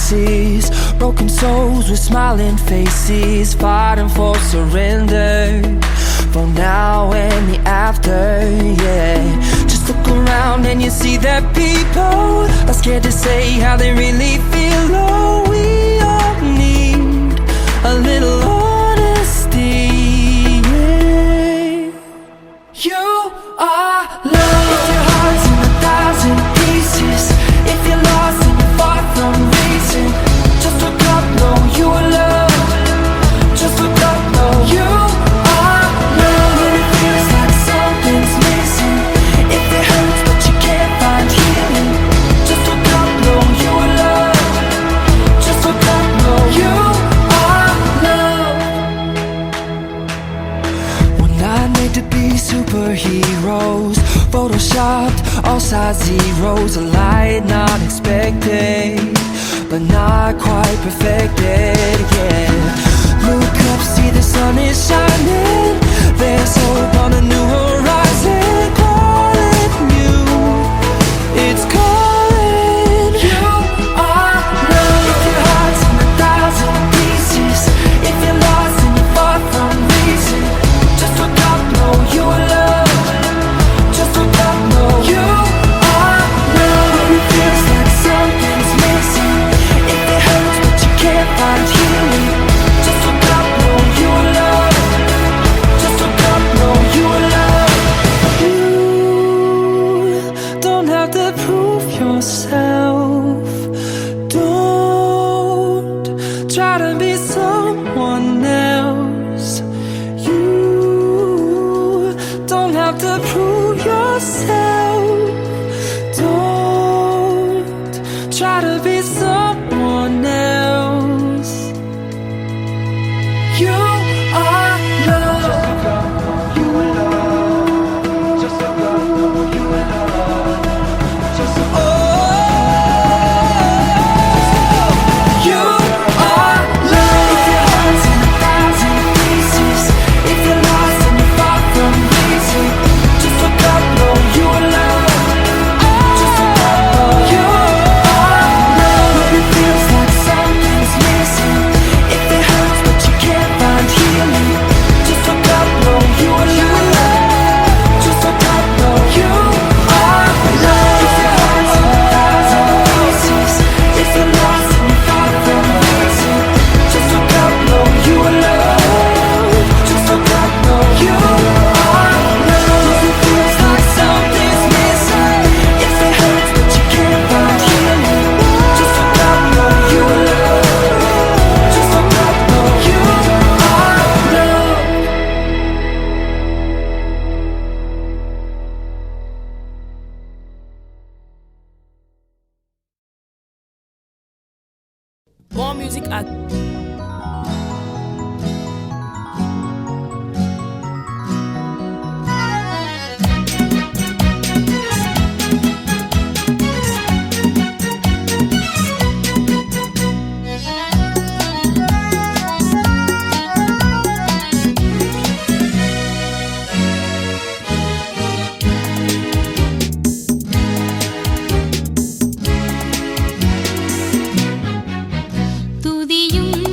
places, broken souls with smiling faces, fighting for surrender, for now and the after, yeah. Just look around and you see that people are scared to say how they really feel. Oh, we all need a little honesty, yeah. You are love. If your heart's in 1,000 pieces, if you're lost and you're far from reason, just look up, know you are loved. Just look up, know you are loved. When it feels like something's missing, if it hurts but you can't find healing, just look up, know you are loved. Just look up, know you are loved. We're not made to be superheroes, photoshopped, all size zeros, a light not expected, but not quite perfected, yeah. Look up, see the sun is shining, there's hope on a new horizon, calling you, it's calling you. Are love. If your heart's in 1,000 pieces, if you're lost and you're far from reason, just look up, know you are loved. Just look up, know you are loved. When it feels like something's missing, if it hurts but you can't find healing, just look up, know you are loved. Just look up, know you are loved. You don't have to prove yourself. Don't try to be someone else. You don't have to prove yourself. Don't try to be someone else. You are loved. You are loved. Just look up, know you are loved. Just look up. You are loved. If your heart's in 1,000 pieces, if you're lost and you're far from reason, just look up, know you are loved. Just look up, know you are loved. When it feels like something's missing, if it hurts but you can't find healing, just look up, know you are loved. Just look up, know you are loved. If your heart's in 1,000 pieces, if you're lost and you're far from reason, just look up, know you are loved. Just look up, know you are loved. If it feels like something's missing, if it hurts but you can't find healing, just look up, know you are loved. Just look up, know you are loved. More music at துதியும்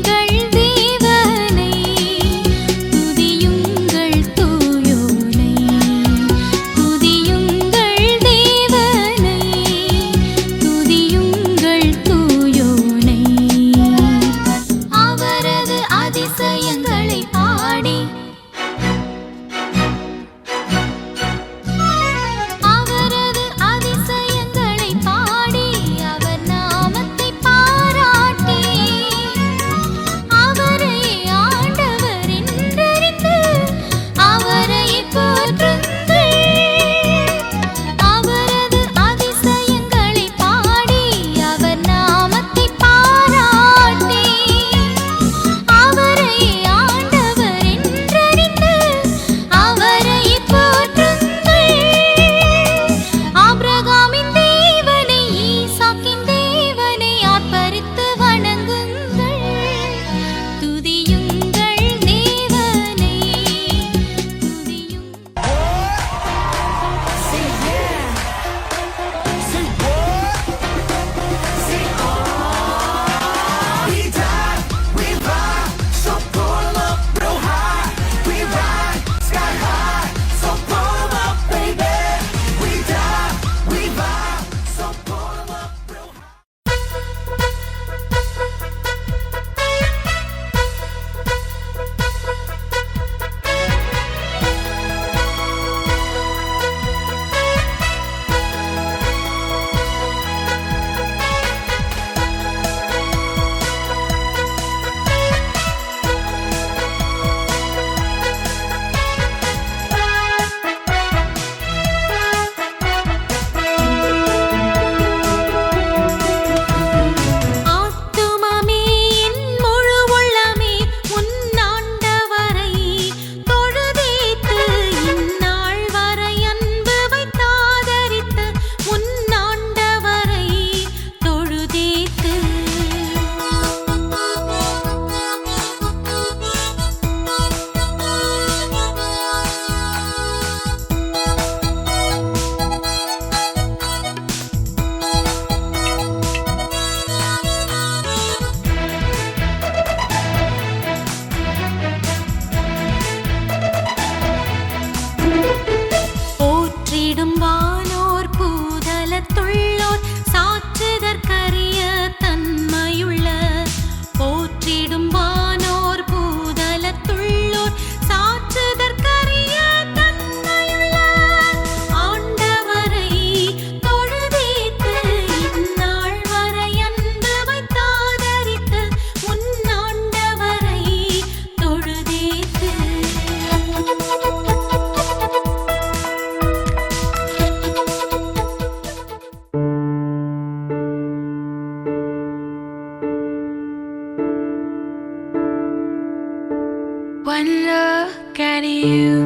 One look at you,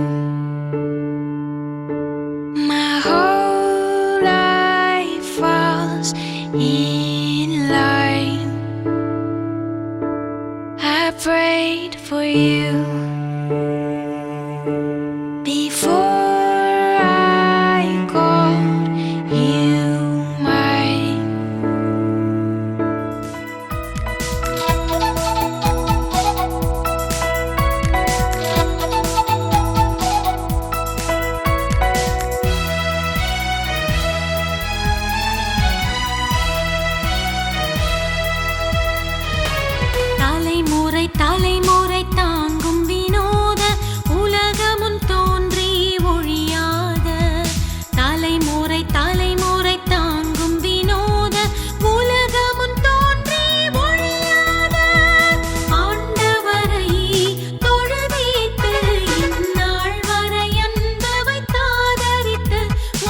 my whole life falls in line. I prayed for you before I called you mine. தலைமுறை தாங்கும் வினோத உலகமும் தோன்றி ஒழியாத. தலைமுறை தாங்கும் வினோத உலகமும் தோன்றி ஒழியாத. ஆண்டவரை தொழுதேத்து இந்நாள் வரை அன்பு வைத்தாதரித்து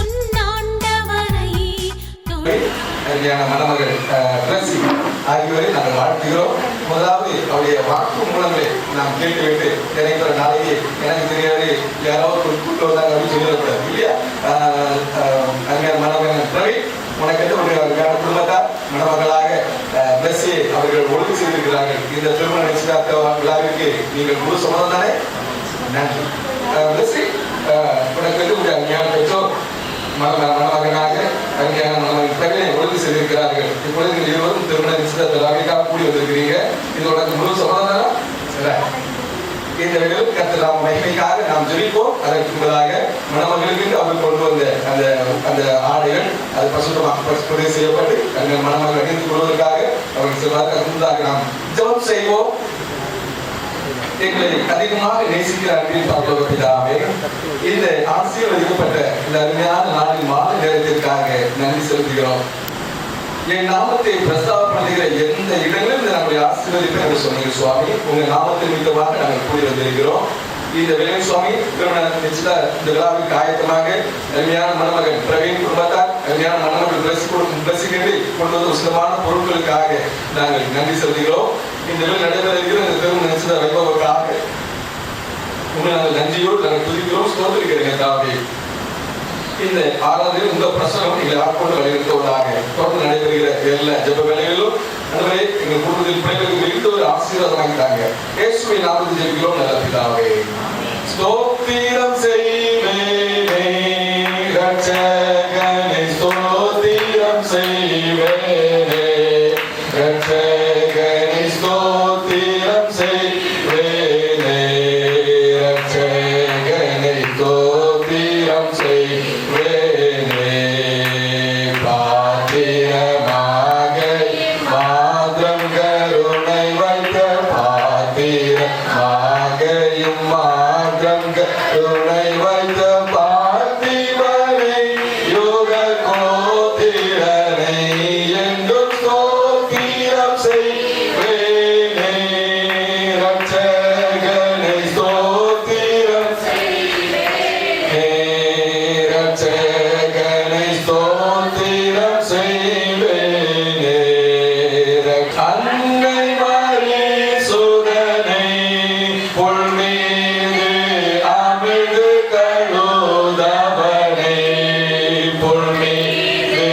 உன்னாண்டவரை மணமகள் பிளஸி ஆகியோரை நாங்கள் வாழ்த்துகிறோம். முதலாவது அவருடைய வாக்கு மூலங்களை நாம் கேட்டுவிட்டு நினைக்கிற நாளைக்கு எனக்கு தெரியாது யாராவது ஒரு கூட்டு வந்தாங்க அப்படின்னு சொல்லிடக்கூடாது இல்லையா? அருமையான மணமகன் பிரவீன், உனக்கு ஒரு அருமையான குடும்பத்தார் மணமகளாக பிளஸியை அவர்கள் ஒழுங்கு செய்திருக்கிறார்கள். இந்த திருமண நிச்சயதார்த்த விழாவிற்கு நீங்கள் முழு சம்மதம் தானே? நன்றி. பிளஸி, உனக்கு ஒரு அருமையான பெற்றோர் மணமகனாக அருமையான மணமகன் பிரவீனை ஒழுங்கு செய்திருக்கிறார்கள். இப்பொழுது நீங்கள் இருவரும் திருமண நிச்சயதார்த்த விழாவிற்காக கூடி வந்திருக்கிறீங்க. இது உனக்கு முழு சம்மதம் தானே? இந்த வேளையில் கர்த்தர் நாம் மகிமைக்காக நாம் ஜெபிப்போம். அதற்கு முன்பதாக மணமகளுக்கு அவர் கொண்டு வந்த அந்த ஆடைகள் அது பசுத்தமாக செய்யப்பட்டு அந்த மணமகள் அணிந்து கொள்வதற்காக அவர்கள் செல்வார்கள். முன்பதாக நாம் ஜெபம் செய்வோம். எங்களை அதிகமாக நேசிக்கிற அன்பின் பரலோக பிதாவே, இந்த ஆசீர்வதிக்கப்பட்ட இந்த அருமையான நாளின் மாலை நேரத்திற்காக நன்றி செலுத்துகிறோம். என் நாமத்தை பிரஸ்தாபம் பண்ணுகிற எந்த இடங்களிலும் நம்முடைய ஆசீர்வதிப்பை என்று சொன்னீங்க சுவாமி. உங்க நாமத்தின் மீதமாக நாங்கள் கூடி வந்திருக்கிறோம். இந்த வேலை சுவாமி திருமண நிச்சயத இந்த விழாவிற்கு ஆயத்தமாக அருமையான மணமகன் பிரவீன் குடும்பத்தார் அருமையான மணமகள் பிளஸிகளை கொண்டு வந்த உசிதமான பொருட்களுக்காக நாங்கள் நன்றி செலுத்துகிறோம். இந்த வேலை நடைபெற இருக்கிற இந்த திருமண நிச்சயத வைபவக்காக உங்களை நாங்கள் நன்றியோடு நாங்கள் துதிக்கிறோம், ஸ்தோத்திரிக்கிறீங்க தாவே. இந்த ஆராதனை உங்க பிரசனம் எங்களை ஆட்கொண்டு வலியுறுத்துவதாக தொடர்ந்து நடைபெறுகிற எல்லா ஜெப வேலைகளிலும் அதுவரை எங்கள் குடும்பத்தில் பிள்ளைகளுக்கு மிகுந்த ஒரு ஆசீர்வாதமாகிட்டாங்க. இயேசுவின் நாமத்தில் ஜெபிக்கிறோம் நல்ல பிதாவே. ஸ்தோத்திரம் செய்வேனே ரட்சகனே, ஸ்தோத்திரம் செய்வேனே ரட்சகனே, ஸ்தோத்திரம் செய்வேனே ரட்சகனே, ஸ்தோத்திரம் செய்வேனே. பாத்திரமாக மாத்திரம் கருணை வைத்த பாத்திரமாகையும் மாத்திரம் கருணை வைத்த பார்த்திபனை யோக கோத்திரனை என்றும் ஸ்தோத்திரம் செய்வேனே ரட்சகனை, ஸ்தோத்திரம் செய்வேனே ரட்சகனை, ஸ்தோத்திரம் செய்வேனே. அன்னை மரி சுதனை புல்மீது அமிழ்து கழுதவனை, புல்மீது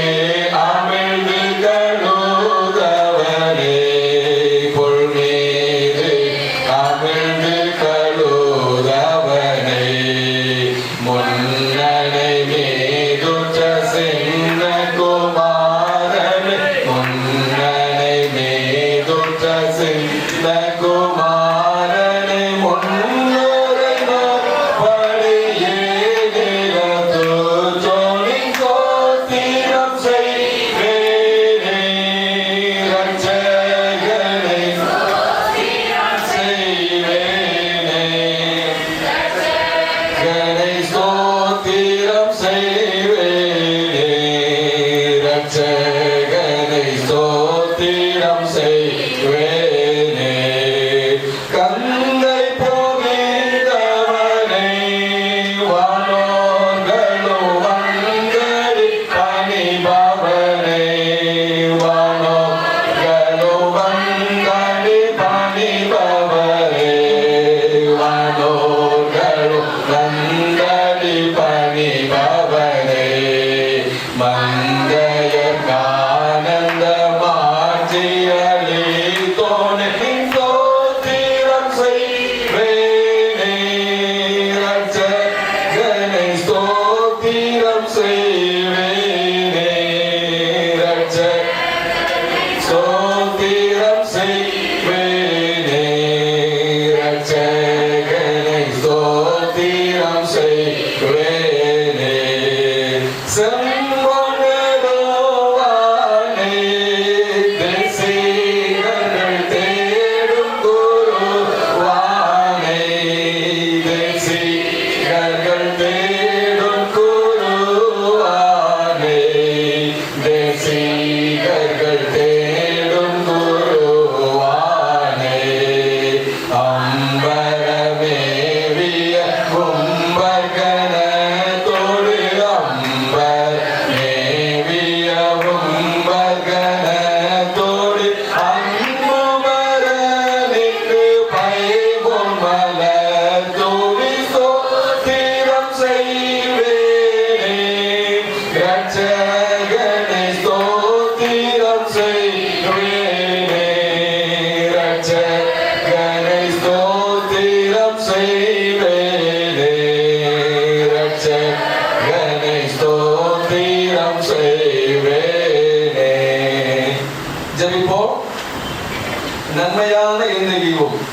அமிழ்து கழுதவனை, புல்மீது அமிழ்து கழுதவனை, முன்னணை மீதுற்ற சின்ன குமாரனை, முன்னணை மீதுற்ற சின்ன குமாரனை, முன்னோரை படியே நிலத்து ஜோனி கோத்திரம் செய்வேனே ரட்சகனை, செய்வேனே ரட்சகனை, ஸ்தோத்திரம் செய்வேனே ரட்சகனை, ஸ்தோத்திரம் செய்வேனே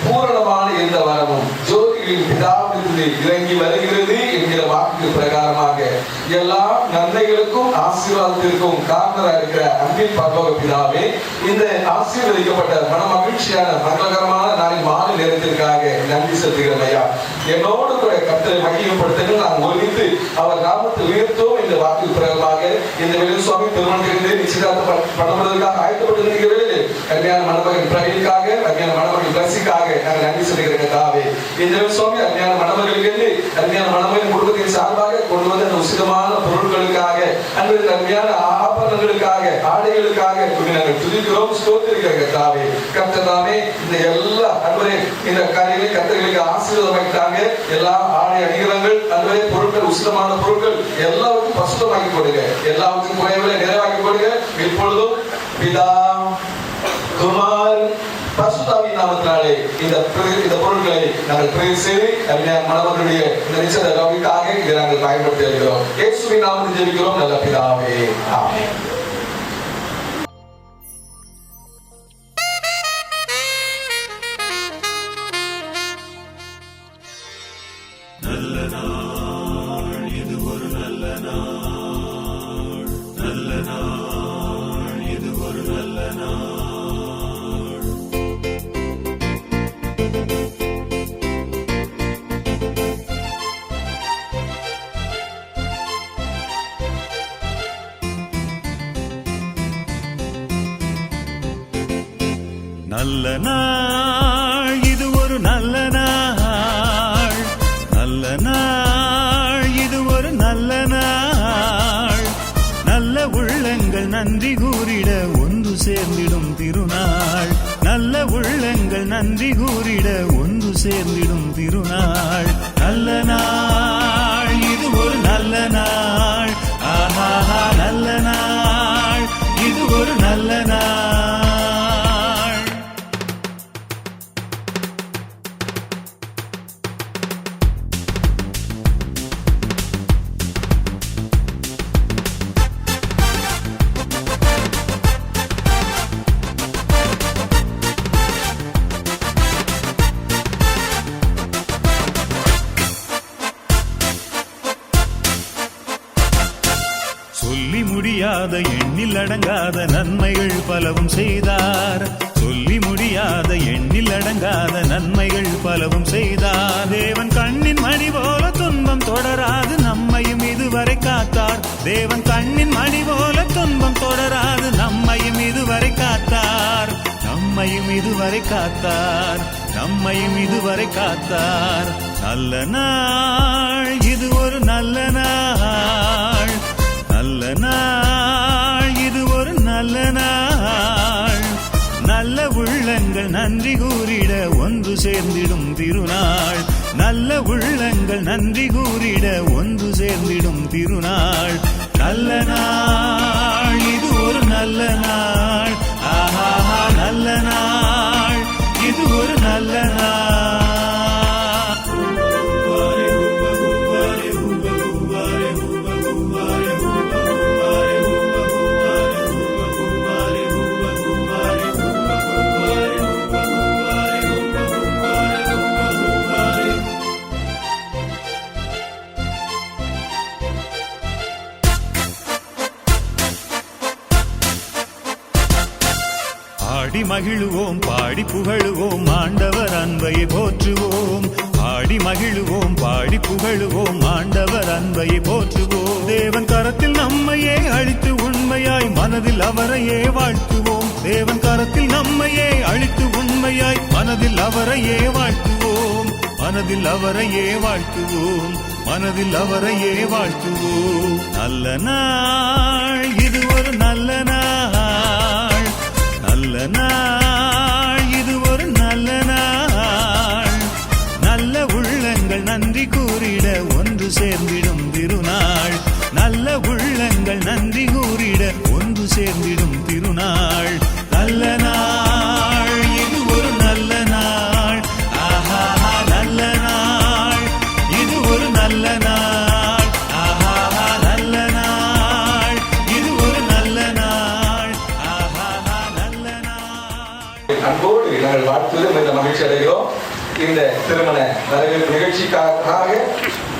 பூரணமான எந்த வரமும் ஜோதிகளின் பிதாவிலிருந்து இறங்கி வருகிறது என்கிற வாக்கு பிரகாரமாக எல்லா நன்மைகளுக்கும் ஆசீர்வாதத்திற்கும் காரணராக இருக்கிற அன்பின் பரலோக பிதாவே, இந்த ஆசீர்வதிக்கப்பட்ட மன மகிழ்ச்சியான மங்களகரமான நாளின் மாலை நேரத்திற்காக நன்றி செலுத்துகிறேன் ஐயா. என்னோடு கூட கர்த்தரை மகிமைப்படுத்துங்கள். நான் ஒருமித்து அவர் நாமத்தை உயர்த்தோம் என்ற வாக்கு பிரகாரமாக இந்த வேலு சுவாமி திருமணத்திலிருந்து நிச்சயதார்த்தம் பண்ணுவதற்காக ஆயத்தப்பட்டிருக்கிறேன். அருமையான மணமகன் பிரவீனுக்காக, அருமையான மணமகன் பிளஸிக்காக நாங்கள் நன்றி செலுத்துகிறேன் கர்த்தாவே. இந்த வேலு சுவாமி அருமையான மணமகளுக்கு அருமையான மணமகன் குடும்பத்தின் சார்பாக கொண்டு வந்த அந்த உசிதமான பொருட்களுக்காக, அன்பு அருமையான ஆபரணங்களுக்காக, ஆடைகளுக்காக நாங்கள் துதிக்கிறோம், ஸ்தோத்திரிக்கிறோம் கர்த்தாவே. கர்த்ததாமே இந்த எல்லா அன்பரே இந்த காரியங்களை கர்த்தர்களுக்கு ஆசீர்வாதமாக்கிட்டாங்க. எல்லா ஆடை அணிகலங்கள், அன்பரே பொருட்கள், உசிதமான பொருட்கள் எல்லாருக்கும் பசுத்தமாக்கி கொடுங்க. எல்லாருக்கும் குறைவுகளை நிறைவாக்கி கொடுங்க. இப்பொழுதும் பிதா, குமார், பரிசுத்தாவின் நாமத்தினாலே இந்த பொருட்களை நாங்கள் பிரேஸ் செய்து அருமையான மணமகளுடைய இந்த நிச்சயத கவிக்காக இதை நாங்கள் பயன்படுத்தி இருக்கிறோம். இயேசுவின் நாமத்தில் ஜெபிக்கிறோம் நல்ல பிதாவே, ஆமென். நல்ல நாள், இது ஒரு நல்ல நாள். நல்ல நாள், இது ஒரு நல்ல நாள். நல்ல நாள், இது ஒரு நல்ல நாள். நல்ல நாள், இது ஒரு நல்ல நாள். நல்ல உள்ளங்கள் நன்றி கூறிட ஒன்று சேர்ந்திடும் திருநாள். நல்ல உள்ளங்கள் நன்றி கூறிட ஒன்று சேர்ந்திடும் திருநாள். நல்ல நாள், இது ஒரு நல்ல நாள். ஆஹா, நல்ல நாள், இது ஒரு நல்ல நாள். சொல்லி முடியாத எண்ணில் அடங்காத நன்மைகள் பலவும் செய்தார். சொல்லி முடியாத எண்ணில் அடங்காத நன்மைகள் பலவும் செய்தார். தேவன் கண்ணின் மணி போல துன்பம் தொடராது நம்மையும் இதுவரை காத்தார். தேவன் கண்ணின் மணி போல துன்பம் தொடராது நம்மையும் இதுவரை காத்தார். நம்மையும் இதுவரை காத்தார். நம்மையும் இதுவரை காத்தார். நல்ல நாள், இது ஒரு நல்ல நாள். நல்ல நாள், இது ஒரு நல்ல நாள். நல்ல உள்ளங்கள் நன்றி கூறிட ஒன்று சேர்ந்திடும் திருநாள். நல்ல உள்ளங்கள் நன்றி கூறிட ஒன்று சேர்ந்திடும் திருநாள். நல்ல நாள், இது ஒரு நல்ல நாள். ஆஹா, நல்ல நாள், இது ஒரு நல்ல நாள். ஆடி மகிழுவோம், பாடி புகழுவோம், ஆண்டவர் அன்பையை போற்றுவோம். ஆடி மகிழுவோம், பாடி புகழுவோம், ஆண்டவர் அன்பையை போற்றுவோம். தேவன் கரத்தில் நம்மையே அழித்து உண்மையாய் மனதில் அவரையே வாழ்த்துவோம். தேவன் கரத்தில் நம்மையே அழித்து உண்மையாய் மனதில் அவரையே வாழ்த்துவோம். மனதில் அவரையே வாழ்த்துவோம். மனதில் அவரையே வாழ்த்துவோம். நல்ல நாள், இது ஒரு நல்ல நாள். நல்ல நாள், இது ஒரு நல்ல நாள். நல்ல உள்ளங்கள் நன்றி கூறிட ஒன்று சேர்ந்திடும் திருநாள். நல்ல உள்ளங்கள் நன்றி கூறிட ஒன்று சேர்ந்திடும் திருநாள். நல்ல நாள், இது ஒரு நல்ல நாள். ஆஹா, நல்ல நாள், இது ஒரு நல்ல நாள். ஆஹா, நல்ல நாள், இது ஒரு நல்ல நாள். ஆஹா, நல்ல நாள். அன்போடு நாங்கள் வாழ்த்துவதும் இந்த மகிழ்ச்சி அடைகிறோம். இந்த திருமண வரவேற்பு நிகழ்ச்சிக்காக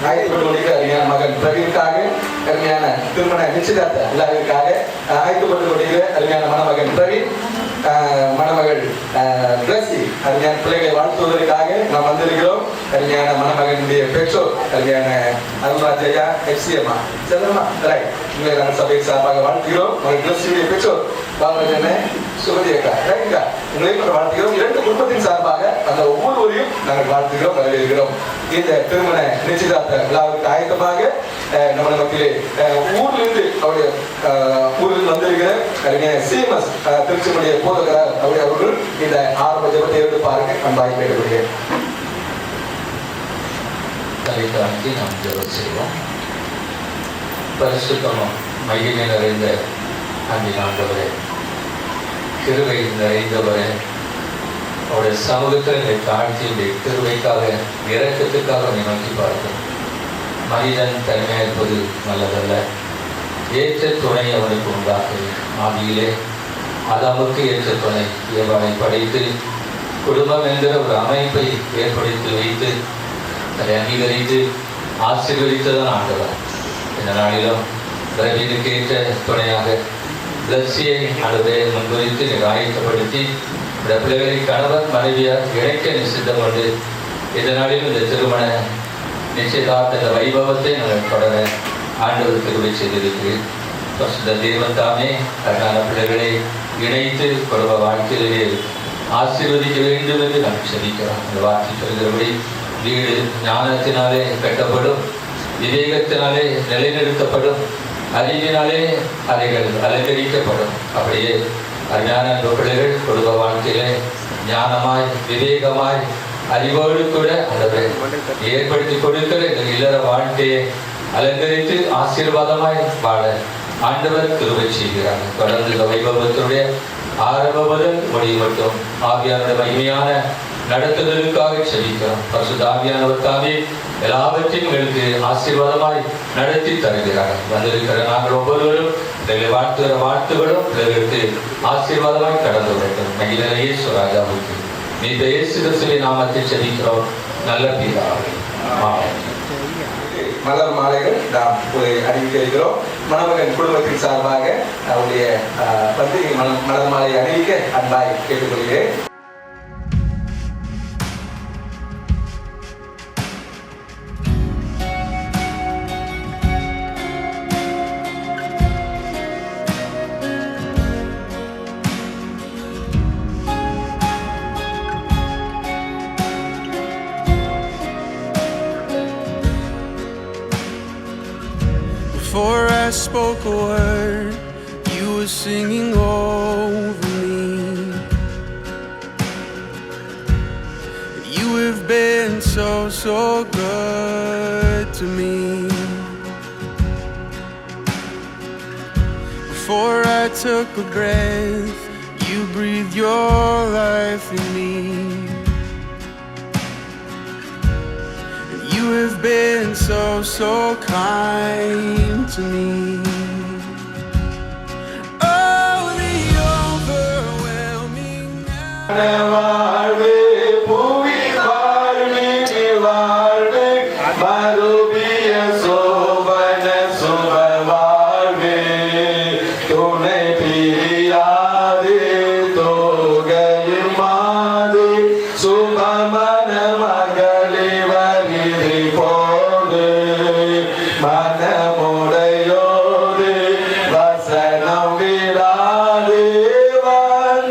ஆயத்தப்பட்டு கொண்டிருக்கிற அருமையான மகன் பிரவீனுக்காக, அருமையான திருமண நிச்சயதார்த்த விழாவிற்காக ஆயத்தப்பட்டு கொண்டிருக்கிற அருமையான மணமகன் பிரவீன், மணமகள் பிளஸி, அருமையான பிள்ளைகளை வாழ்த்துவதற்காக நாம் வந்திருக்கிறோம். அருமையான மணமகனுடைய பெற்றோர் அருமையான அருள்ராஜையா, எஃப்சிஎம்மா, சந்திரமா ரைட், உங்களை நாங்கள் சபையின் சார்பாக வாழ்த்துகிறோம். மகள் பிளஸியுடைய பெற்றோர் பாவன சுகதி அக்கா, ரைட்டா, உங்களையும் வாழ்த்துகிறோம். 2 குடும்பத்தின் சார்பாக அந்த ஒவ்வொருவரையும் நாங்கள் வாழ்த்துகிறோம், வரவேற்கிறோம். இந்த திருமண நிச்சயதார்த்த விழாவுக்கு ஆயத்தமாக நம்ம மத்தியிலே ஊரிலிருந்து அவருடைய ஊரில் வந்திருக்கிற அருமையான சிஎம்எஸ் திருச்சியுடைய போதகரார் அவர்கள் இந்த ஆரம்ப ஜெபத்தை எடுப்பாருங்க அன்பாய் கேட்டுக்கொள்கிறேன். தலைத்தாக்கி நாம் ஜெபம் செய்வோம். பரிசுத்தமும் மகிமை நிறைந்த அன்பின் ஆண்டவரே, கிருபை நிறைந்தவரே, அவருடைய சமூகத்தில் என்னை தாழ்த்தி இந்த கிருபைக்காக இரக்கத்துக்காக நீ நோக்கி பார்க்கிறேன். மனிதன் தனிமையாக இருப்பது நல்லதல்ல, ஏற்ற துணை அவனுக்கு உண்டாக்குது. ஆதியிலே ஆதாமுக்கு ஏற்ற துணை ஏவாளை படைத்து குடும்பம் என்கிற ஒரு அமைப்பை ஏற்படுத்தி வைத்து அதை அங்கீகரித்து ஆசீர்வதித்ததான் ஆண்டவர். இந்த நாளிலும் பிரவீனுக்கு ஏற்ற துணையாக பிளஸியை அடுத்த முன்குறித்து ஆயத்தப்படுத்தி இந்த பிள்ளைகளை கணவன் மனைவியார் இணைக்க நிச்சயம் கொண்டு இந்த நாளில் இந்த திருமண நிச்சயதார்த்த இந்த வைபவத்தை நாங்கள் தொடர ஆண்டவர் கிருபை செய்திருக்கிறேன். பரிசுத்த தேவன் தாமே அழகான பிள்ளைகளை இணைத்து குடும்ப வாழ்க்கையிலே ஆசீர்வதிக்க வேண்டும் என்று நாம் செபிக்கிறோம். இந்த வார்த்தை சொல்கிறபடி வீடு ஞானத்தினாலே கட்டப்படும், விவேகத்தினாலே நிலைநிறுத்தப்படும், அறிவினாலே அறைகள் அலங்கரிக்கப்படும். அப்படியே அருமையான பிள்ளைகள் குடும்ப வாழ்க்கையிலே ஞானமாய் விவேகமாய் அறிவோடு கூட அதை ஏற்படுத்தி கொடுக்கிற இந்த இல்லற வாழ்க்கையை அலங்கரித்து ஆசீர்வாதமாய் வாழ ஆண்டவர் கிருபை செய்கிறார். தொடர்ந்து இந்த வைபவத்தினுடைய ஆரம்ப முதல் முடிவு மட்டும் ஆவியானுடைய மகிமையான நடத்துதலுக்காக செபிக்கிறோம். பரிசுத்த ஆவியானவர் தாமே எல்லாவற்றையும் எங்களுக்கு ஆசீர்வாதமாய் நடத்தி தருகிறார். வந்திருக்கிற நாங்கள் ஒவ்வொருவரும் எங்களை வாழ்த்துகிற வாழ்த்துகளும் பிறருக்கு ஆசீர்வாதமாய் கடந்து வேண்டும். மகிழனையே சுராஜாவுக்கு நீ இயேசு கிறிஸ்துவின் நாமத்தை செபிக்கிறோம் நல்ல பிதாவே. ஆமென். மலர் மாலைகள் நாம் அறிவிக்க இருக்கிறோம். மணமகன் குடும்பத்தின் சார்பாக அவருடைய பத்திரிகை மலர் மாலை அறிவிக்க அன்பாய் கேட்டுக்கொள்கிறேன். Before I spoke a word, you were singing over me. You have been so good to me. Before I took a breath, you breathed your life in me. You have been so kind to me. Oh, the overwhelming வாழ்வே புவி வாழ்வே வாழ்வே மறுபிய சோபன சுப வாழ்வே துணை பிரியாது தோகையும் மாது சுபமன மகளி வரிதி போது மனமுடையோடு வசனம் விடாது வாழ்வே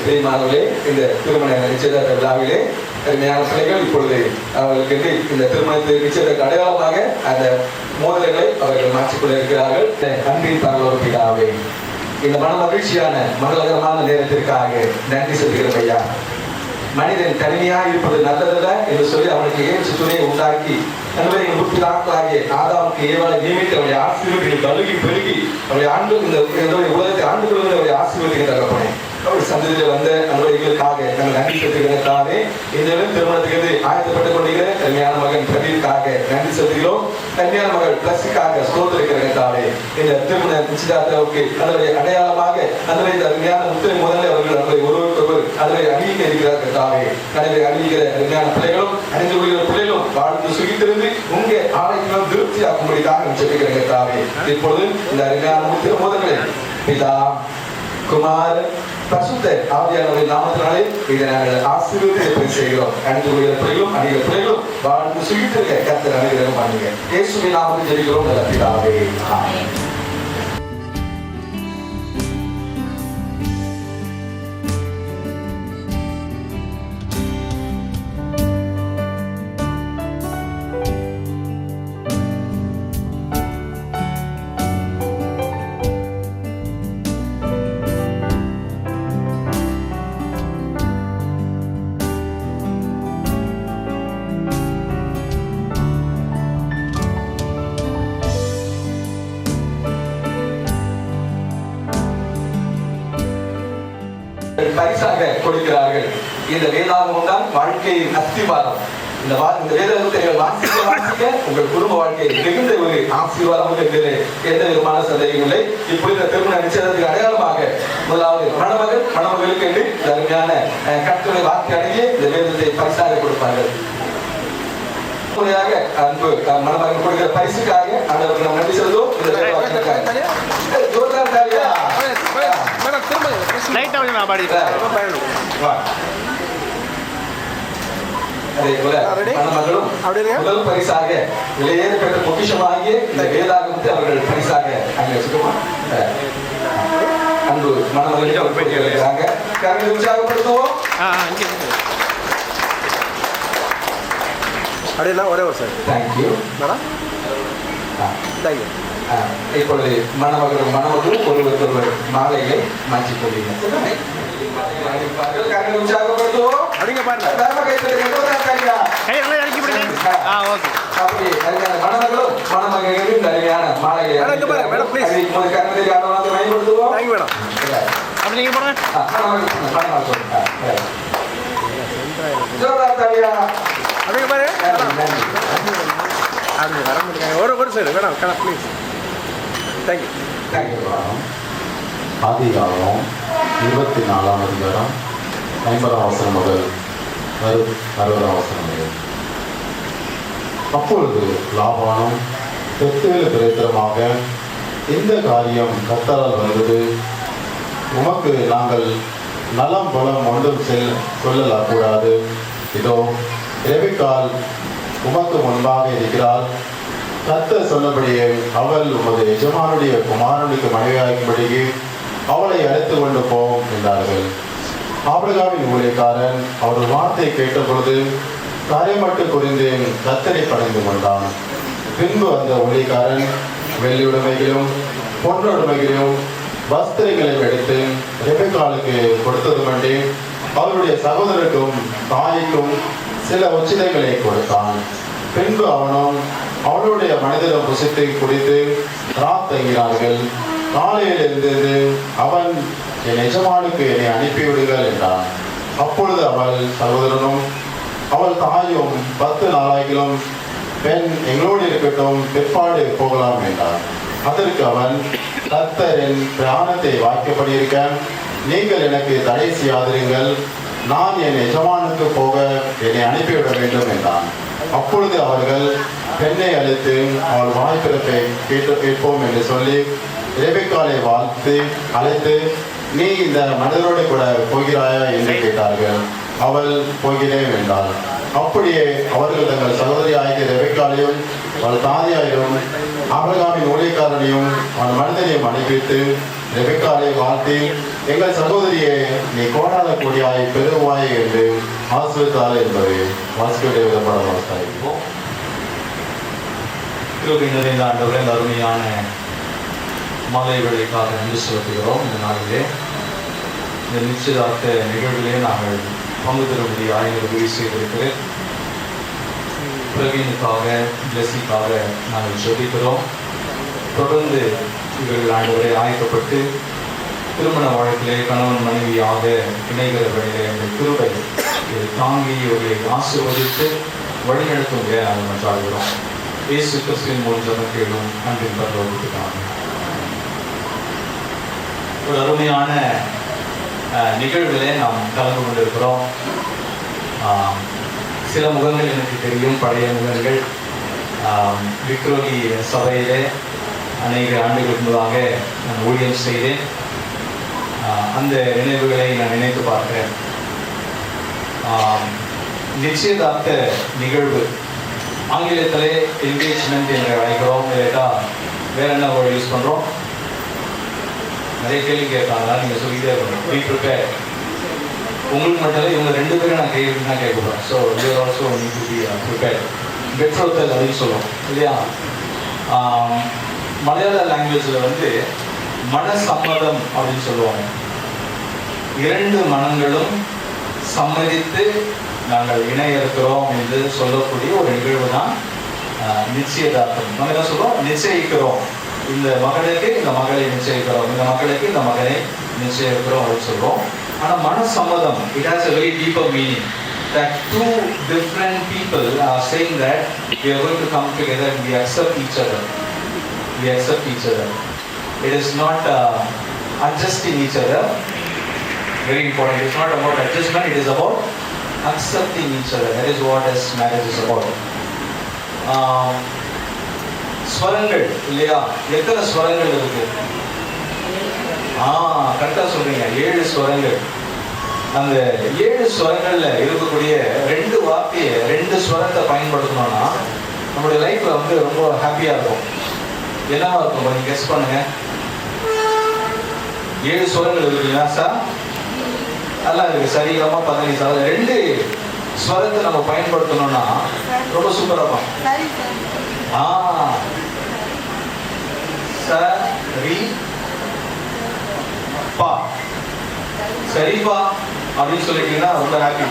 பிரியமானவர்களே, இந்த திருமண நிச்சயதார்த்த விழாவிலே அருமையான பிள்ளைகள் இப்பொழுது அவர்களுக்கு இந்த திருமணத்தை நிச்சயத்திற்கு அடையாளமாக அந்த மோதிரங்களை அவர்கள் மாற்றிக்கொள்ள இருக்கிறார்கள். அன்பின் பரலோக பிதாவே, இந்த மன மகிழ்ச்சியான மங்களகரமான நேரத்திற்காக நன்றி செலுத்துகிறோம் ஐயா. மனிதன் தனிமையாக இருப்பது நல்லதல்ல என்று சொல்லி அவனுக்கு ஏற்ற துணையை உண்டாக்கி அன்பரை முற்பிதாக்களாகிய ஆதாமுக்கு ஏவாளை நியமித்து அவருடைய ஆசீர்வாதத்தை பலுகி பெருகி அவருடைய ஆண்டு இந்த உலகத்தை ஆண்டு கொள்கிற அவருடைய ஆசீர்வாதத்தை தரப்பனேன். அவருடைய சந்ததியில் வந்த அன்பர்களுக்காக நாங்கள் நன்றி செலுத்துகிறதற்காக இந்த திருமணத்துக்கு ஆயத்தப்பட்டுக் கொண்டிருக்கிற கல்யாண மகன் பிரதீப்காக நன்றி செலுத்துகிறோம். கல்யாண மகள் பிளஸுக்காக ஸ்தோத்திரிக்கிறதற்காக இந்த திருமண நிச்சயதார்த்தவுக்கு அதனுடைய அடையாளமாக அதனுடைய இந்த அருமையான முத்திரை முதலில் அவர்கள் அதனுடைய ஒருவருக்கொருவர் அதனை அறிவிக்க இருக்கிறார்கள். அதனை அறிவிக்கிற அருமையான பிள்ளைகளும் அணிந்து கொள்கிற பிள்ளைகளும் வாழ்ந்து சுகித்திருந்து உங்க ஆலயங்களும் திருப்தியாக்கும்படியாக சொல்லுகிறேன். இப்பொழுது இந்த அருமையான முத்திரை முதல்களை பிதா குமார் பரிசுத்த ஆவியானவரின் நாமத்தினாலே இதை நாங்கள் ஆசீர்வாதத்தை செய்கிறோம். அணிந்து கொள்கிற பிள்ளைகளும் அநேக பிள்ளைகளும் வாழ்ந்து சுகித்திருக்க கர்த்தர் அனுகிரகம் பண்ணுங்க. இயேசுவின் நாமத்தில் ஜெபிக்கிறோம் நல்ல பிதாவே. ஆமென். பரிசாக கொடுக்கிறார்கள். இந்த வேதாகமம் தான் வாழ்க்கையின் அஸ்திவாரம். இந்த வேதாகமத்தை வாசிக்க உங்கள் குடும்ப வாழ்க்கையை மிகுந்த ஒரு ஆசீர்வாதம் என்பது எந்த விதமான சந்தேகம் இல்லை. இப்படி இந்த திருமண நிச்சயத்துக்கு அடையாளமாக முதலாவது மணமகளுக்கு என்று அருமையான கட்டுரை வார்த்தை அடங்கிய இந்த வேதத்தை பரிசாக கொடுப்பார்கள். முறையாக அன்பு மணமகன் கொடுக்கிற பரிசுக்காக ஆண்டவருக்கு நாம் நன்றி செலுத்துவோம். அதே போல மணமகளும் முதல் பரிசாக விலையேற பெற்ற பொக்கிஷமாகிய இந்த வேதாகமத்தை அவர்கள் பரிசாக அங்கே வச்சுக்கோமா அன்பு மணமகளுக்கு அவர் பேட்டி இருக்கிறாங்க. கரங்களை உற்சாகப்படுத்துவோம். அப்படியெல்லாம் ஒரே ஒரு சார். Thank you madam. தேங்க்யூ. இப்பொழுது மணமகளும் ஒருவருக்கொருவர் மாலைகளை மாற்றிக் கொள்வீங்க. உற்சாகப்படுத்துவோம். அப்படிங்க பாருங்க. மணமகளும் மணமகளும் அருமையான மாலைகளை பயன்படுத்துவோம். அப்படிங்க பாரு. அப்படி வர முடியாது. ஒரு sir madam please. Thank you. Thank you. ஆதிகாரம் 24ஆம் அதிகாரம் 50ஆம் வசனம் முதல் 60ஆம் வசனம் வரை. அப்பொழுது லாபானும் பெத்தேல் பிரேத்திரமாக, இந்த காரியம் கர்த்தரால் வந்தது, உமக்கு நாங்கள் நலம் பலம் ஒன்றும் சொல்லக்கூடாது. இதோ ரெபெக்காள் உமக்கு முன்பாக இருக்கிறாள். கர்த்தர் சொன்னபடியே அவள் உமது எஜமானுடைய குமாரனுக்கு மனைவியாகும்படிக்கு அவளை அழைத்து கொண்டு போம் என்றார்கள். ஆபிரகாமின் ஊழியக்காரன் அவர் வார்த்தை கேட்டபொழுது கரைமட்டு குறிந்து கர்த்தரை பணிந்து கொண்டான். பின்பு அந்த ஊழியக்காரன் வெள்ளி உடைமைகளும் பொன்னுடைமைகளும் வஸ்திரங்களையும் எடுத்து ரெபெக்காளுக்கு கொடுத்ததுமன்றி அவருடைய சகோதரருக்கும் தாய்க்கும் சில உச்சிதைகளை கொடுத்தான். பின்பு அவனும் அவனுடைய மனிதரும் புசித்து குடித்து ராத்தங்கினார்கள். காலையில் இருந்தது அவன், என் எஜமானுக்கு என்னை அனுப்பிவிடுங்கள் என்றான். அப்பொழுது அவள் சகோதரனும் அவள் தாயும் 10 நாளாகிலும் பெண் எங்களோடு இருக்கட்டும், பிற்பாடு போகலாம் என்றான். அதற்கு அவன், கர்த்தரின் பிராணத்தை வாய்க்கப்படியிருக்க நீங்கள் எனக்கு தடை செய்யாதிருங்கள், நான் என் எஜமானுக்கு போக என்னை அனுப்பிவிட வேண்டும் என்றான். அப்பொழுது அவர்கள் பெண்ணை அழைத்து அவள் வாய்ப்பிறப்பை கேட்போம் என்று சொல்லி ரெபெக்காளை அழைத்து, நீ இந்த மனிதரோடு கூட போகிறாயா என்று கேட்டார்கள். அவள் போகிறேன் என்றாள். அப்படியே அவர்கள் தங்கள் சகோதரி ஆகிய ரெபெக்காளையும் அவள் தாதியாயும் ஆபிரகாமின் ஊழியக்காரனையும் அவன் மனிதனையும் அனுப்பித்து ரெபெக்காலை வாழ்த்தி, எங்கள் சகோதரியை நீ கோடான கொடியாய் பெருவாய் என்று ஆசிரியத்தால் என்பதை வாசிக்கக்கூடிய விதப்பட வாசித்தாயிருப்போம். கிருபை நிறைந்த ஆண்டவரே, இந்த அருமையான மாலை வேளைக்காக நன்றி செலுத்துகிறோம். இந்த நாளிலே இந்த நிச்சயதார்த்த நிகழ்விலே நாங்கள் பங்கு தரும்படி ஆய்வு உதவி செய்திருக்கிறேன். பிரவீனுக்காக, ஜெசிக்காக நாங்கள் ஜெபிக்கிறோம். தொடர்ந்து இவர்கள் ஆண்டவரை ஆயத்தப்பட்டு திருமண வாழ்க்கையிலே கணவன் மனைவியாக இணைகிற வழியிலே அந்த கிருபை தாங்கி இவர்களை ஆசீர்வதித்து வழிநடத்தும் நாங்கள் மன்றாடுகிறோம். இயேசு கிறிஸ்துவின் மூலம் ஜெபம் அன்பின் பரலோகத்துக்காக. ஒரு அருமையான நிகழ்விலே நாம் கலந்து கொண்டிருக்கிறோம். சில முகங்கள் எனக்கு தெரியும், பழைய முகங்கள். விக்ரோலி சபையிலே அநேக ஆண்டுகளுக்கு முன்பாக நான் ஊழியம் செய்தேன். அந்த நினைவுகளை நான் நினைத்து பார்க்கிறேன். நிச்சயதார்த்த நிகழ்வு ஆங்கிலத்திலே என்கேஜ்மெண்ட் என்று அழைக்கிறோம். இல்லைட்டா வேற என்ன வேர்டு யூஸ் பண்ணுறோம்? நிறைய கேள்வி கேட்பாங்க, நீங்கள் சொல்லிட்டே இருக்கணும். Be prepare. உங்களுக்கு மட்டும் இல்லை, இவங்க 2 பேரும் நான் தான் கேட்குறோம். So you are also need to be prepare. Betrothal அப்படின்னு சொல்லுவோம் இல்லையா? மலையாள லாங்குவேஜில் வந்து மனசம்மதம் அப்படின்னு சொல்லுவாங்க. 2 மனங்களும் சம்மதித்து நாங்கள் இணைய இருக்கிறோம் என்று சொல்லக்கூடிய ஒரு நிகழ்வு தான் நிச்சயதார்த்தம். நம்ம என்ன சொல்றோம்? நிச்சயிக்கிறோம். இந்த மகனுக்கு இந்த மகளை நிச்சயிக்கிறோம், இந்த மகளுக்கு இந்த மகனை நிச்சயிக்கிறோம் அப்படின்னு சொல்றோம். ஆனால் மனசம்மதம், it has a very deeper meaning that 2 different people are saying that we are going to come together and we accept each other. We accept each other. It is not adjusting each other. Very important. It is not about adjustment. It is about accepting each other. That is what this marriage is about. ஸ்வரங்கள் இல்லையா? எத்தனை ஸ்வரங்கள் இருக்கு? கரெக்டா சொல்றீங்க. 7 ஸ்வரங்கள். அந்த 7 ஸ்வரங்கள்ல இருக்கக்கூடிய 2 வார்த்தையை 2 ஸ்வரத்தை பயன்படுத்தணும்னா நம்மளுடைய லைஃப்ல வந்து ரொம்ப ஹாப்பியா இருக்கும். என்னவா இருக்கும்? கொஞ்சம் கெஸ் பண்ணுங்க. 7 ஸ்வரங்கள் இருக்குங்களா சார்? நல்லா இருக்கு. சரிகமா 15. 2 ஸ்வரத்தை நம்ம பயன்படுத்தணும்னா ரொம்ப சூப்பரா இருக்கும். சரி பா, சரிப்பா அப்படின்னு சொல்லிட்டீங்கன்னா ரொம்ப ஹாப்பி.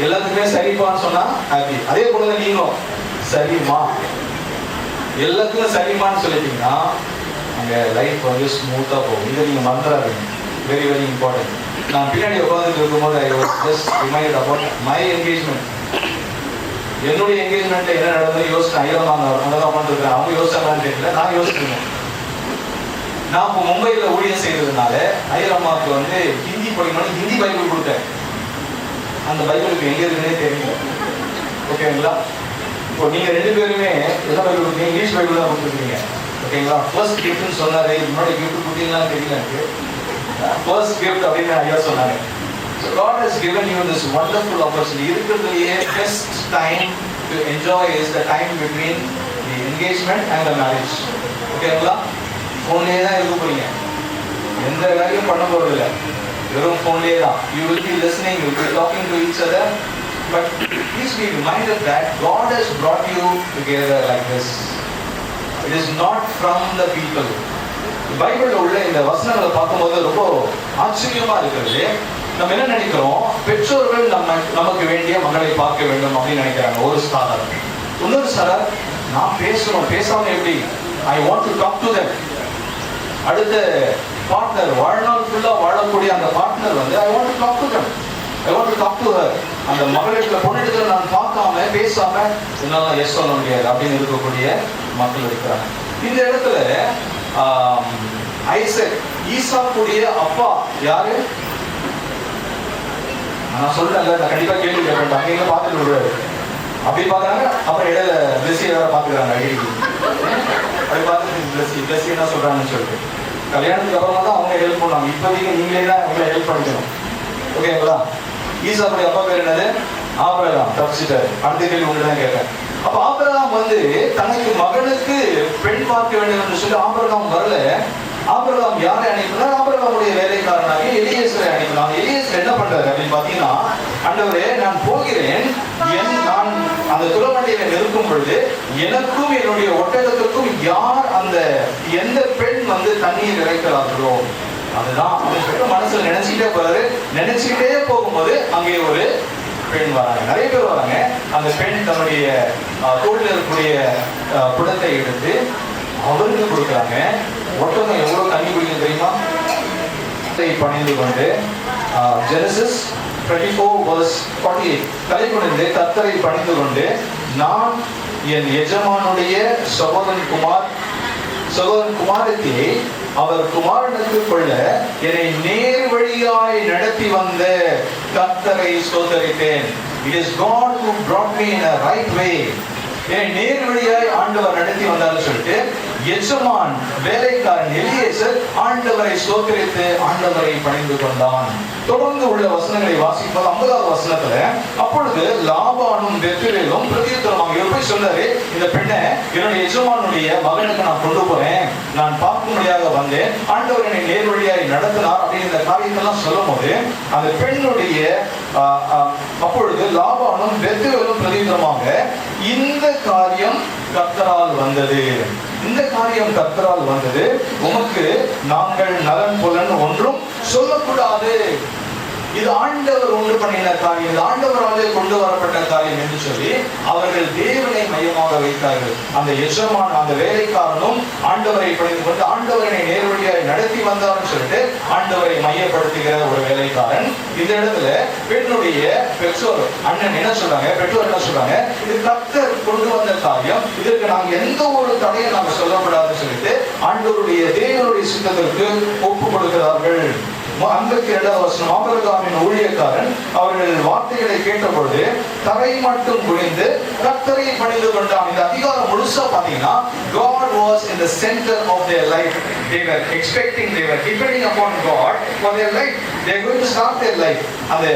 எல்லாத்துக்குமே சரிப்பான்னு சொன்னா ஹாப்பி. அதே போல நீங்களும் சரிம்மா, எல்லாத்துக்கும் சரிம்மான்னு சொல்லிட்டீங்கன்னா அங்கே லைஃப் வந்து ஸ்மூத்தாக போகும். இதை நீங்கள் மறந்துடாதீங்க. Very very important. நான் பின்னாடி உட்காந்துட்டு இருக்கும்போது I was just reminded about my engagement. என்னுடைய என்கேஜ்மெண்ட்ல என்ன நடந்தது யோசிச்சேன். ஐயரம்மா அங்கே தான் உட்காந்துருக்கேன். அவங்க யோசிச்சாங்களான்னு தெரியல, நான் யோசிச்சிருக்கேன். நான் இப்போ மும்பையில் ஊழியம் செய்யறதுனால ஐயரம்மாவுக்கு வந்து ஹிந்தி படிக்கணும்னு ஹிந்தி பைபிள் கொடுத்தேன். அந்த பைபிளுக்கு எங்கே இருக்குன்னே தெரியல. ஓகேங்களா? இப்போ நீங்கள் 2 பேருமே என்ன பைபிள் கொடுத்தீங்க? இங்கிலீஷ் பைபிள் தான் கொடுத்துருக்கீங்க. ஓகேங்களா? ஃபர்ஸ்ட் கிஃப்ட்னு சொன்னாரு. முன்னாடி கிஃப்ட் கொடுத்தீங்களான்னு தெரியல எனக்கு. ஃபர்ஸ்ட் கிஃப்ட் அப்படின்னு ஐயா சொன்னாங்க. So God has given you this wonderful opportunity. இருக்கிறதுலேயே best time to enjoy is the time between the engagement and the marriage. ஓகேங்களா? ஃபோன்லேயே தான் இருக்க போறீங்க. எந்த வேலையும் பண்ண போறது இல்லை. வெறும் ஃபோன்லேயே தான். You will be listening, you will be talking to each other. But please be reminded that God has brought you together like this. It is not from the people. பைபிள்ல உள்ள இந்த வசனங்களை பார்க்கும்போது ரொம்ப ஆச்சரியமா இருக்கிறது. நம்ம என்ன நினைக்கிறோம்? பெற்றோர்கள் நமக்கு வேண்டிய மகளை பார்க்க வேண்டும் அப்படின்னு நினைக்கிறாங்க ஒரு ஸ்டாரர். இன்னொரு ஸ்டாரர், நான் பேசணும், பேசாம எப்படி? I want to talk to them. அடுத்த பார்ட்னர், வாழ்நாள் ஃபுல்லா வாழக்கூடிய அந்த பார்ட்னர் வந்து I want to talk to them. I want to talk to her. அந்த மகளிடத்துல பொண்ணிடத்துல நான் பார்க்காம பேசாம என்னால எஸ் சொல்ல முடியாது அப்படின்னு இருக்கக்கூடிய மக்கள் இருக்கிறாங்க. இந்த இடத்துல ஐசக், ஈசாக்குடைய அப்பா யாரு? நான் சொல்றேன்ல, நான் கண்டிப்பா கேள்வி கேட்பேன். அங்க எங்க பார்த்துட்டு விடுவாரு. அப்படி பாக்குறாங்க. அப்புறம் இடையில பிளஸி வேற பாத்துக்கிறாங்க. அடிக்கடி அப்படி பார்த்துட்டு பிளஸி என்ன சொல்றாங்கன்னு சொல்லிட்டு கல்யாணத்துக்கு அப்புறமா தான் அவங்க ஹெல்ப் பண்ணுவாங்க. இப்போதைக்கு நீங்களே தான் அவங்களை ஹெல்ப் பண்ணிக்கணும். ஓகேங்களா? ஈசாக்குடைய அப்பா பேர் என்னது? ஆபிரகாம். தப்பிச்சிட்டாரு. அடுத்த கேள்வி உங்களுக்கு தான் கேட்பேன். அப்ப ஆபிரகாம் வந்து தனக்கு மகனுக்கு பெண் பார்க்க வேண்டும் என்று சொல்லி ஆபிரகாம் வரல. ஆபிரகாம் யாரை அனுப்பினார்? ஆபிரகாமுடைய வேலைக்காரனாக எலியேசரை அனுப்பினார். எலியேசர் என்ன பண்றாரு அப்படின்னு பாத்தீங்கன்னா, ஆண்டவரே நான் போகிறேன், நான் அந்த துறவண்டியில நிற்கும் பொழுது எனக்கும் என்னுடைய ஒட்டகத்துக்கும் யார் அந்த எந்த பெண் வந்து தண்ணீர் இறைக்கிறார்களோ அதுதான் அப்படின்னு சொல்லிட்டு மனசுல நினைச்சுக்கிட்டே போறாரு. நினைச்சுக்கிட்டே போகும்போது அங்கே ஒரு பெண் வராங்க, நிறைய பேர் வராங்க. அந்த பெண் தன்னுடைய தோளில் இருக்கக்கூடிய குடத்தை எடுத்து அவருக்கு கொடுக்குறாங்க. ஒட்டகம் எவ்வளவு தண்ணி குடிக்கும் தெரியுமா? பணிந்து கொண்டு ஜெனசிஸ் 24:48 தலை குனிந்து கர்த்தரை பணிந்து கொண்டு, நான் என் எஜமானுடைய சகோதரன் குமாரத்தியை அவர் குமாரனுக்கு கொள்ள என்னை நேர் வழியாய் நடத்தி வந்த கர்த்தரை ஸ்தோத்தரித்தேன். It is God who brought me in a right way. என்னை நேர் வழியாய் ஆண்டவர் நடத்தி வந்தார்னு சொல்லிட்டு எஜமான் வேலைக்காரன் எலியேசர் ஆண்டவரை ஸ்தோத்திரித்து ஆண்டவரை பணிந்து கொண்டான். தொடர்ந்து உள்ள வசனங்களை வாசிப்பது 50வது வசனத்துல, அப்பொழுது லாபானும் பெத்துவேலும் பிரதியுத்தரமாக இவர் போய் சொன்னாரு, இந்த பெண்ணை என்னுடைய எஜமானுடைய மகனுக்கு நான் கொண்டு போறேன், நான் பார்க்கும்படியாக வந்தேன், ஆண்டவர் என்னை நேர் வழியாய் நடத்தினார் அப்படின்னு இந்த காரியத்தெல்லாம் சொல்லும் போது அந்த பெண்ணுடைய அப்பொழுது லாபானும் பெத்துவேலும் பிரதியுத்தரமாக, இந்த காரியம் கர்த்தரால் வந்தது, இந்த காரியம் கர்த்தரால் வந்தது, உமக்கு நாங்கள் நலன் புலன் ஒன்றும் சொல்லக்கூடாது. இது ஆண்டவர் ஒன்று பண்ணின காரியம், இது ஆண்டவராலே கொண்டு வரப்பட்ட காரியம் என்று சொல்லி அவர்கள் தேவனை மையமாக வைத்தார்கள். அந்த எஜமான அந்த வேலைக்காரனும் ஆண்டவரை பணிந்து கொண்டு ஆண்டவரை நேர்வழியாய் நடத்தி வந்தார்னு சொல்லிட்டு ஆண்டவரை மையப்படுத்துகிற ஒரு வேலைக்காரன். இந்த இடத்துல பெண்ணுடைய பெற்றோர் அண்ணன் என்ன சொல்றாங்க, பெற்றோர் என்ன சொல்றாங்க, இது கர்த்தர் கொண்டு வந்த காரியம், இதற்கு நாங்க எந்த ஒரு தடையை நாங்க சொல்லக்கூடாதுன்னு சொல்லிட்டு ஆண்டவருடைய தேவனுடைய சித்தத்திற்கு ஒப்பு கொடுக்கிறார்கள். 52வது வசனம், ஆபிரகாமின் ஊழியக்காரன் அவர்கள் வார்த்தைகளை கேட்டபொழுது தரை மட்டும் குனிந்து கர்த்தரை பணிந்து கொண்டான். இந்த அதிகாரம் முழுசா பாத்தீங்கன்னா God was in the center of their life. They were expecting, they were depending upon God for their life. They are going to start their life. அந்த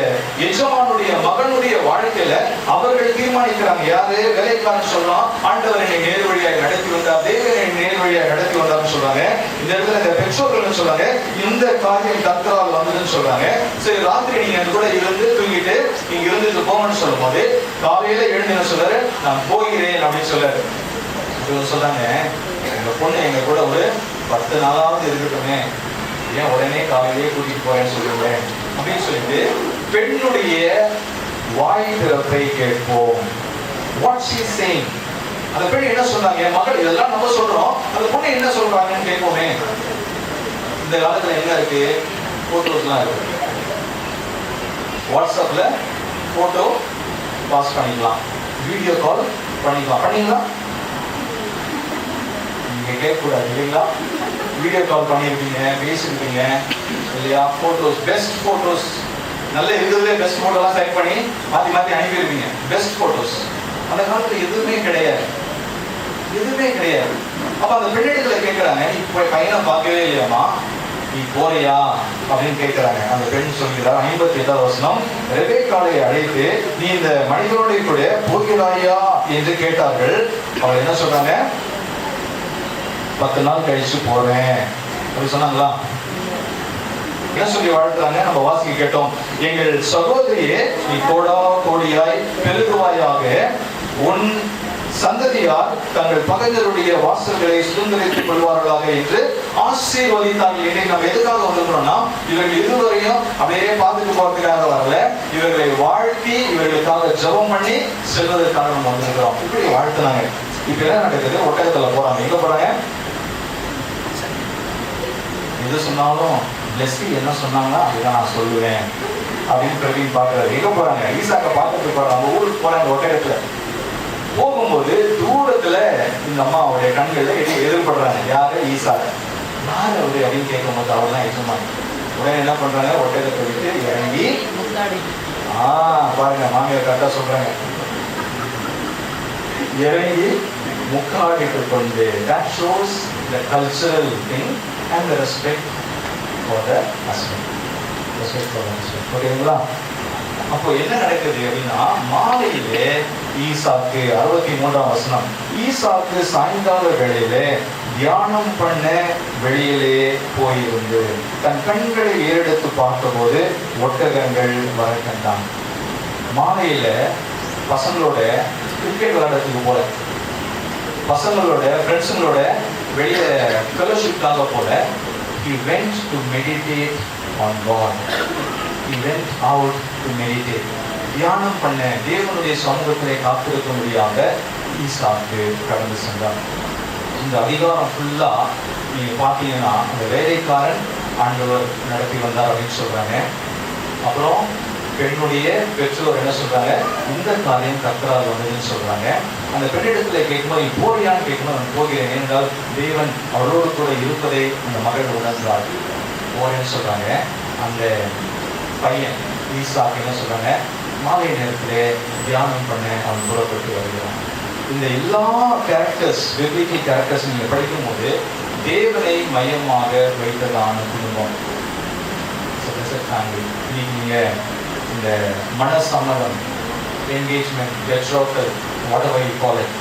எஜமானுடைய மகனுடைய வாழ்க்கையில அவர்கள் தீர்மானிக்கிறாங்க. யாரு? வேலைக்காரன் சொல்றான், ஆண்டவர் என்னை நேர் வழியாய் நடத்தி வந்தார், தேவன் என்னை நேர் வழியாய் நடத்தி வந்தார்னு சொல்றாங்க. இந்த இடத்துல இந்த பெற்றோர்கள் சொல்றாங்க, இந்த காரியம் கர்த்தரால் வந்ததுன்னு சொல்றாங்க. சரி, ராத்திரி நீங்க கூட இருந்து தூங்கிட்டு நீங்க இருந்துட்டு போங்கன்னு சொல்லும் போது காலையில எழுந்து என்ன சொல்றாரு, நான் போகிறேன் அப்படின்னு சொல்றாரு. சொல்றாங்க, எங்க பொண்ணு எங்க கூட ஒரு 10 நாளாவது இருக்கட்டுமே, ஏன் உடனே காலையிலேயே கூட்டிட்டு போறேன்னு சொல்லுவேன் அப்படின்னு சொல்லிட்டு பெண்ணுடைய வாய் திறப்பை கேட்போம். What she is saying, அந்த பெண் என்ன சொன்னாங்க, மகள் இதெல்லாம் நம்ம சொல்றோம், அந்த பொண்ணு என்ன சொல்றாங்கன்னு கேட்போமே. இந்த காலத்துல என்ன இருக்கு, போட்டோஸ்லாம் இருக்கு, வாட்ஸ்அப்ல போட்டோ பாஸ் பண்ணிக்கலாம், வீடியோ கால் பண்ணிக்கலாம். பண்ணீங்களா? நீங்க கேட்கக்கூடாது இல்லைங்களா? வீடியோ கால் பண்ணியிருப்பீங்க, பேசியிருப்பீங்க இல்லையா? போட்டோஸ், பெஸ்ட் போட்டோஸ், நல்ல இருக்கிறதுலே பெஸ்ட் போட்டோலாம் செலக்ட் பண்ணி மாற்றி மாற்றி அனுப்பியிருப்பீங்க, பெஸ்ட் போட்டோஸ். அந்த காலத்தில் எதுவுமே கிடையாது, எதுவுமே கிடையாது. அப்ப அந்த பெண்ணிடத்துல கேட்கிறாங்க, நீ போய் பையனை பார்க்கவே இல்லையாமா, நீ போறியா அப்படின்னு கேட்கிறாங்க. அந்த பெண் சொல்கிறார், 58வது வசனம், ரெபெக்காளை அழைத்து நீ இந்த மனிதனுடைய கூட போகிறாயா என்று கேட்டார்கள். அவர் என்ன சொல்றாங்க, 10 நாள் கழிச்சு போறேன் அப்படி சொன்னாங்களா? என்ன சொல்லி வாழ்த்துறாங்க, நம்ம வாசிக்க கேட்டோம். எங்கள் சகோதரியே நீ கோடா கோடியாய் பெருகுவாயாக, உன் சந்ததியார் தங்கள் பகைஞருடைய வாசல்களை சுதந்திரித்துக் கொள்வார்களாக என்று ஆசீர்வதித்தார்கள். இன்னைக்கு நம்ம எதுக்காக வந்திருக்கிறோம்னா, இவர்கள் இருவரையும் அப்படியே பார்த்துட்டு போறதுக்காக வரல, இவர்களை வாழ்த்தி இவர்களுக்காக ஜெபம் பண்ணி செல்வதற்காக நம்ம வந்திருக்கிறோம். இப்படி வாழ்த்துனாங்க. இப்ப என்ன நடக்குது, ஒட்டகத்துல போறாங்க. எங்க போறாங்க? எது சொன்னாலும் லெஸ்லி என்ன சொன்னாங்களோ அதுதான் நான் சொல்லுவேன் அப்படின்னு பிரவீன் பாக்குறாரு. எங்க போறாங்க? ஈசாக்க பார்த்துட்டு போறாங்க. அவங்க ஊருக்கு போறாங்க. ஒட்டகத்துல போகும்போது தூரத்துல இந்த அம்மா அவருடைய கண்கள்ல எதிர்படுறாங்க. யாரு? ஈசாக்க. யாரு அவரு அப்படின்னு கேட்கும் போது அவர் தான் எஜமான். உடனே என்ன பண்றாங்க, ஒட்டகத்தை விட்டு இறங்கி பாருங்க, மாமியார் கரெக்டா சொல்றாங்க, இறங்கி முக்காடிட்டு கொண்டு. That shows the cultural thing and the respect for the husband. Respect for the husband. ஓகேங்களா? அப்போ என்ன நடக்குது அப்படின்னா, மாலையிலே ஈசாக்கு 63ஆம் வசனம், ஈசாக்கு சாயங்கால வேளையிலே தியானம் பண்ண வெளியிலே போயிருந்து தன் கண்களை ஏறெடுத்து பார்த்தபோது ஒட்டகங்கள் வர கண்டான். மாலையில பசங்களோட கிரிக்கெட் விளையாடுறதுக்கு போல, பசங்களோட ஃப்ரெண்ட்ஸுங்களோட வெளியே ஃபெலோஷிப்காக போல, he went to meditate on God. He went out to meditate. தியானம் பண்ண தேவனுடைய சமூகத்திலே காத்திருக்க முடியாத ஈசாக்கு கடந்து சென்றார். இந்த அதிகாரம் ஃபுல்லா நீங்க பார்த்தீங்கன்னா அந்த வேலைக்காரன் ஆண்டவர் நடத்தி வந்தார் அப்படின்னு சொல்றாங்க. அப்புறம் பெண்ணுடைய பெற்றோர் என்ன சொல்றாங்க, இந்த காரியம் கர்த்தரால் வந்ததுன்னு சொல்றாங்க. அந்த பெண்ணிடத்துல கேட்கும்போது நீ போறியான்னு கேட்கும்போது நான் போகிறேன், ஏனென்றால் தேவன் அவளோடு கூட இருப்பதை அந்த மகள் உணர்ந்தார், போறேன்னு சொல்றாங்க. அந்த பையன் ஈசாக்கு என்ன சொல்றாங்க, மாலை நேரத்திலே தியானம் பண்ண அவன் புறப்பட்டு வருகிறான். இந்த எல்லா கேரக்டர்ஸ், பிப்ளிக்கல் கேரக்டர்ஸ் நீங்க படிக்கும் போது தேவனை மையமாக வைத்ததான குடும்பம். நீங்க இந்த மனசம்மதம், engagement, betrothal, whatever you call it,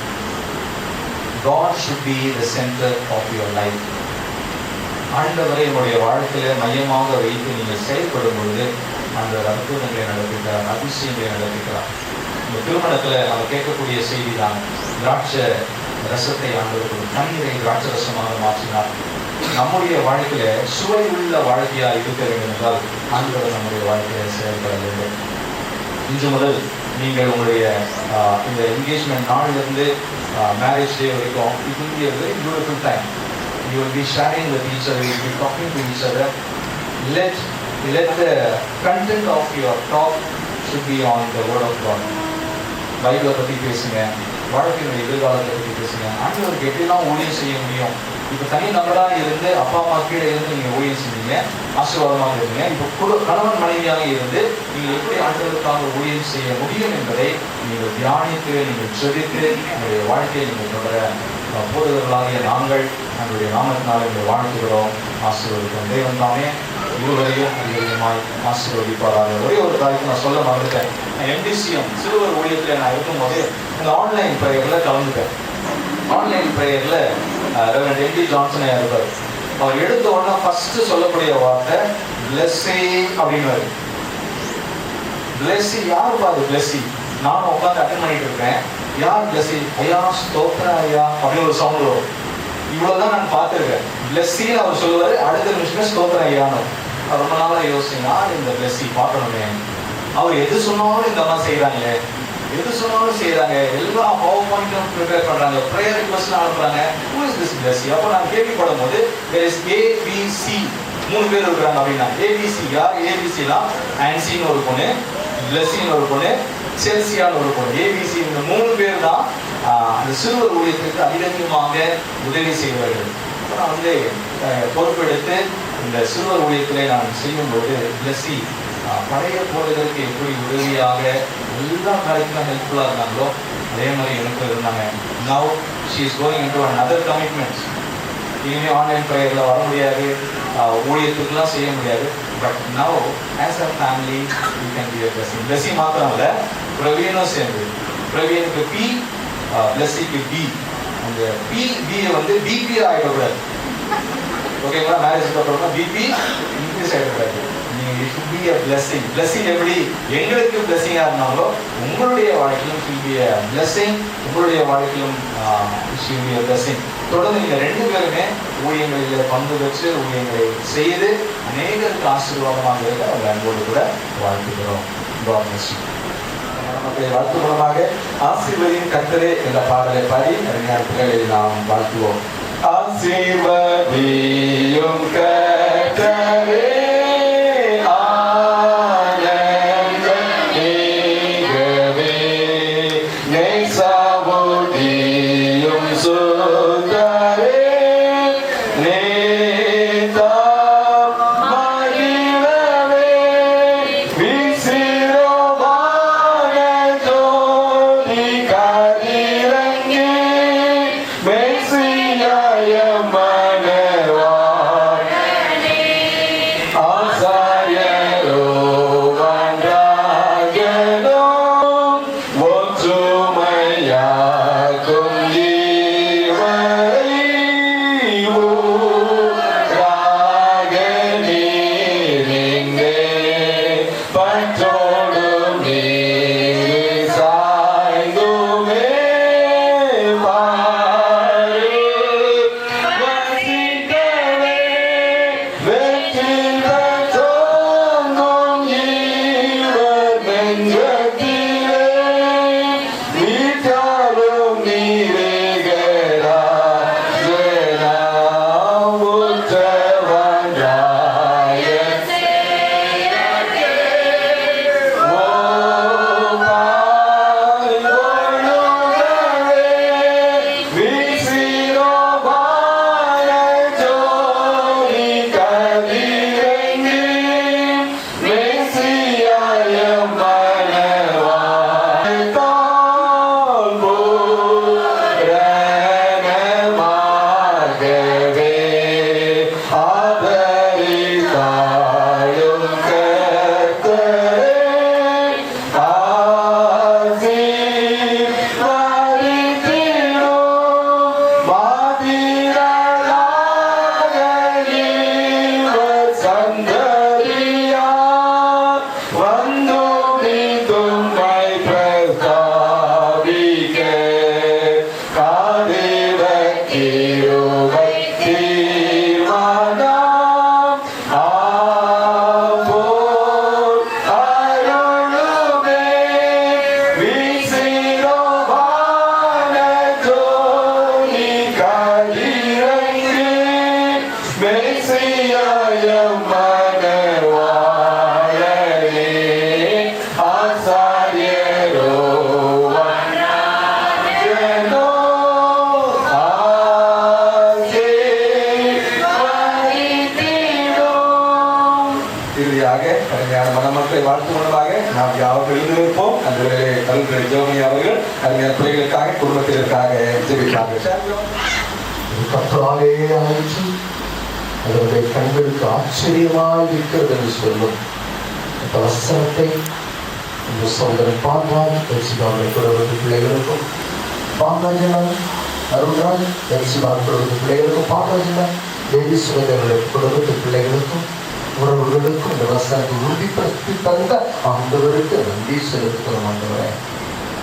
God should be the center of your life. ஆண்டவரை என்னுடைய வாழ்க்கையில மையமாக வைத்து நீங்கள் செயல்படும் பொழுது அந்த அற்புதங்களை நடத்துகிறார், அதிசயங்களை நடத்துகிறார். இந்த திருமணத்துல நம்ம கேட்கக்கூடிய செய்தி தான், திராட்சை ரசத்தை ஆண்டவர்கள் தண்ணீரை திராட்சை ரசமாக மாற்றினார். நம்முடைய வாழ்க்கையில சுவையுள்ள வாழ்க்கையா இருக்க வேண்டும் என்றால் ஆண்டவர் நம்முடைய வாழ்க்கையில செயல்பட வேண்டும். இன்று முதல் நீங்கள் உங்களுடைய இந்த என்கேஜ்மெண்ட் நாளிலிருந்து மேரேஜ் டே வரைக்கும் it will be a very beautiful time. You will be sharing with each other, you will be talking to each other. Let the content of your talk should be on the word of God. பைபிளை பற்றி பேசுங்க, வாழ்க்கையினுடைய எதிர்காலத்தை பற்றி பேசுங்க. ஆண்டவருக்கு எப்படிலாம் ஊழியம் செய்ய முடியும்? இப்போ தனி நபராக இருந்து அப்பா அம்மா கீழே இருந்து நீங்கள் ஊழியம் செஞ்சீங்க, ஆசீர்வாதமாக இருந்தீங்க. இப்போ கணவன் மனைவியாக இருந்து நீங்கள் எப்படி ஆண்டவருக்காக ஊழியம் செய்ய முடியும் என்பதை நீங்கள் தியானித்து, நீங்கள் செபித்து உங்களுடைய வாழ்க்கையை நீங்கள் தொடர போதகர்களாகிய நாங்கள் நம்முடைய நாமத்தினால உங்களை வாழ்த்துகிறோம், ஆசீர்வதிக்கிறோம். தேவன் தாமே இருவரையும் அதிகமாய் ஆசீர்வதிப்பாராக. ஒரே ஒரு காரியத்தை நான் சொல்ல மறந்துட்டேன். நான் எம்டிசிஎம் சிறுவர் ஊழியத்தில் நான் இருக்கும்போது இந்த ஆன்லைன் ப்ரேயரில் கலந்துட்டேன். ஆன்லைன் ப்ரேயரில் ரெவரண்ட் எம்டி ஜான்சன் இருப்பார். அவர் எடுத்த உடனே ஃபர்ஸ்ட் சொல்லக்கூடிய வார்த்தை பிளெஸ்ஸி அப்படின்னு. பிளெஸ்ஸி யார் பாரு பிளெஸ்ஸி? நானும் உட்காந்து அட்டன் பண்ணிட்டு இருக்கேன். யார் பிளெஸ்ஸி? ஐயா ஸ்தோத்திரம் ஐயா அப்படின்னு ஒரு சவுண்ட் வரும். இவ்வளவுதான் நான் பார்த்துருக்கேன். பிளெஸ்ஸின்னு அவர் சொல்லுவார், அடுத்த நிமிஷமே ஸ்தோத்திரம் ஐயான்னு. ரொம்ப நாளாக யோசிச்சு யார் இந்த பிளெஸ்ஸி பார்க்கணுமே, அவர் எது சொன்னாலும் இந்த மாதிரி செய்யறாங்களே, எது சொன்னாலும் செய்யறாங்க, எல்லா பவர் பாயிண்ட்டும் ப்ரிப்பேர் பண்றாங்க, ப்ரேயர் ரிக்வெஸ்ட் அனுப்புறாங்க. Who is this blessing? அப்போ நான் கேள்விப்படும் போது there is ABC, 3 பேர் இருக்கிறாங்க அப்படின்னா. ABC யார்? ABCலாம் ஆன்சின்னு ஒரு பொண்ணு, பிளெஸ்ஸின்னு ஒரு பொண்ணு, செல்சியான்னு ஒரு பொண்ணு. ABC இந்த 3 பேர் தான் அந்த சிறுவர் ஊழியத்திற்கு அதிகமாக உதவி செய்வார்கள். நான் வந்து பொறுப்பெடுத்து இந்த சிறுவர் ஊழியத்திலே நான் செய்யும்போது பிளெஸ்ஸி பழைய போடுவதற்கு எப்படி உதவியாக எல்லா காரியத்திலும் ஹெல்ப்ஃபுல்லாக இருந்தாங்களோ அதே மாதிரி எனக்கு இருந்தாங்க. Now she is going into another commitments. இனிமேல் ஆன்லைன் ப்ரேயரில் வர முடியாது, ஊழியத்துக்குலாம் செய்ய முடியாது. But now as a family you can be a blessing. Blessy மாத்திரம் இல்லை, பிரவீனும் சேர்ந்து, பிரவீனுக்கு பி, பிளெஸ்ஸிக்கு பி. அந்த பியை வந்து பிபி ஆகிடக்கூடாது. ஓகேங்களா? மேரேஜுக்கு அப்புறமா பிபி இன்க்ரீஸ் ஆகிடக்கூடாது. நீங்கள் it should be a blessing. blessing எப்படி எங்களுக்கு பிளெஸ்ஸிங்காக இருந்தாங்களோ உங்களுடைய வாழ்க்கையிலும் ஷுட் பி a blessing, உங்களுடைய வாழ்க்கையிலும் ஷுட் பி a blessing. தொடர்ந்து நீங்கள் 2 பேருமே ஊழியங்களில் பங்கு பெற்று ஊழியங்களை செய்து அநேகருக்கு ஆசீர்வாதமாக இருக்க அவங்க அன்போடு கூட வாழ்த்துக்கிறோம். God bless you. நமக்கு வாழ்த்து மூலமாக ஆசீர்வதியின் கர்த்தரே என்ற பாடலை பாடி அருமையான பிள்ளைகளை நாம் வாழ்த்துவோம். ஆசீர்வதியும் கர்த்தரே இறுதியாக அருமையான மணமக்களை வாழ்த்து மூலமாக நாம் யாரும் எழுந்திருப்போம். அந்த வேலை கல்வி ஜோமி அவர்கள் அருமையான பிள்ளைகளுக்காக குடும்பத்திற்காக ஜெபிப்பார்கள். கர்த்தராலே ஆயிற்று, அதனுடைய கண்களுக்கு ஆச்சரியமாக இருக்கிறது என்று சொல்லும் இந்த வசனத்தை இந்த சோதரன் பாண்டால் எல்சிபாவுடைய குடும்பத்து பிள்ளைகளுக்கும், பாண்டாஜனம் அருள்ராஜ் எல்சிபாவுடைய குடும்பத்து பிள்ளைகளுக்கும், பாண்டாஜனம் தேவி சுகதனுடைய குடும்பத்து பிள்ளைகளுக்கும் உறவுகளுக்கும் இந்த வசனத்தை உறுதிப்படுத்தி தந்த ஆண்டவருக்கு நன்றி செலுத்துகிறோம். ஆண்டவரே,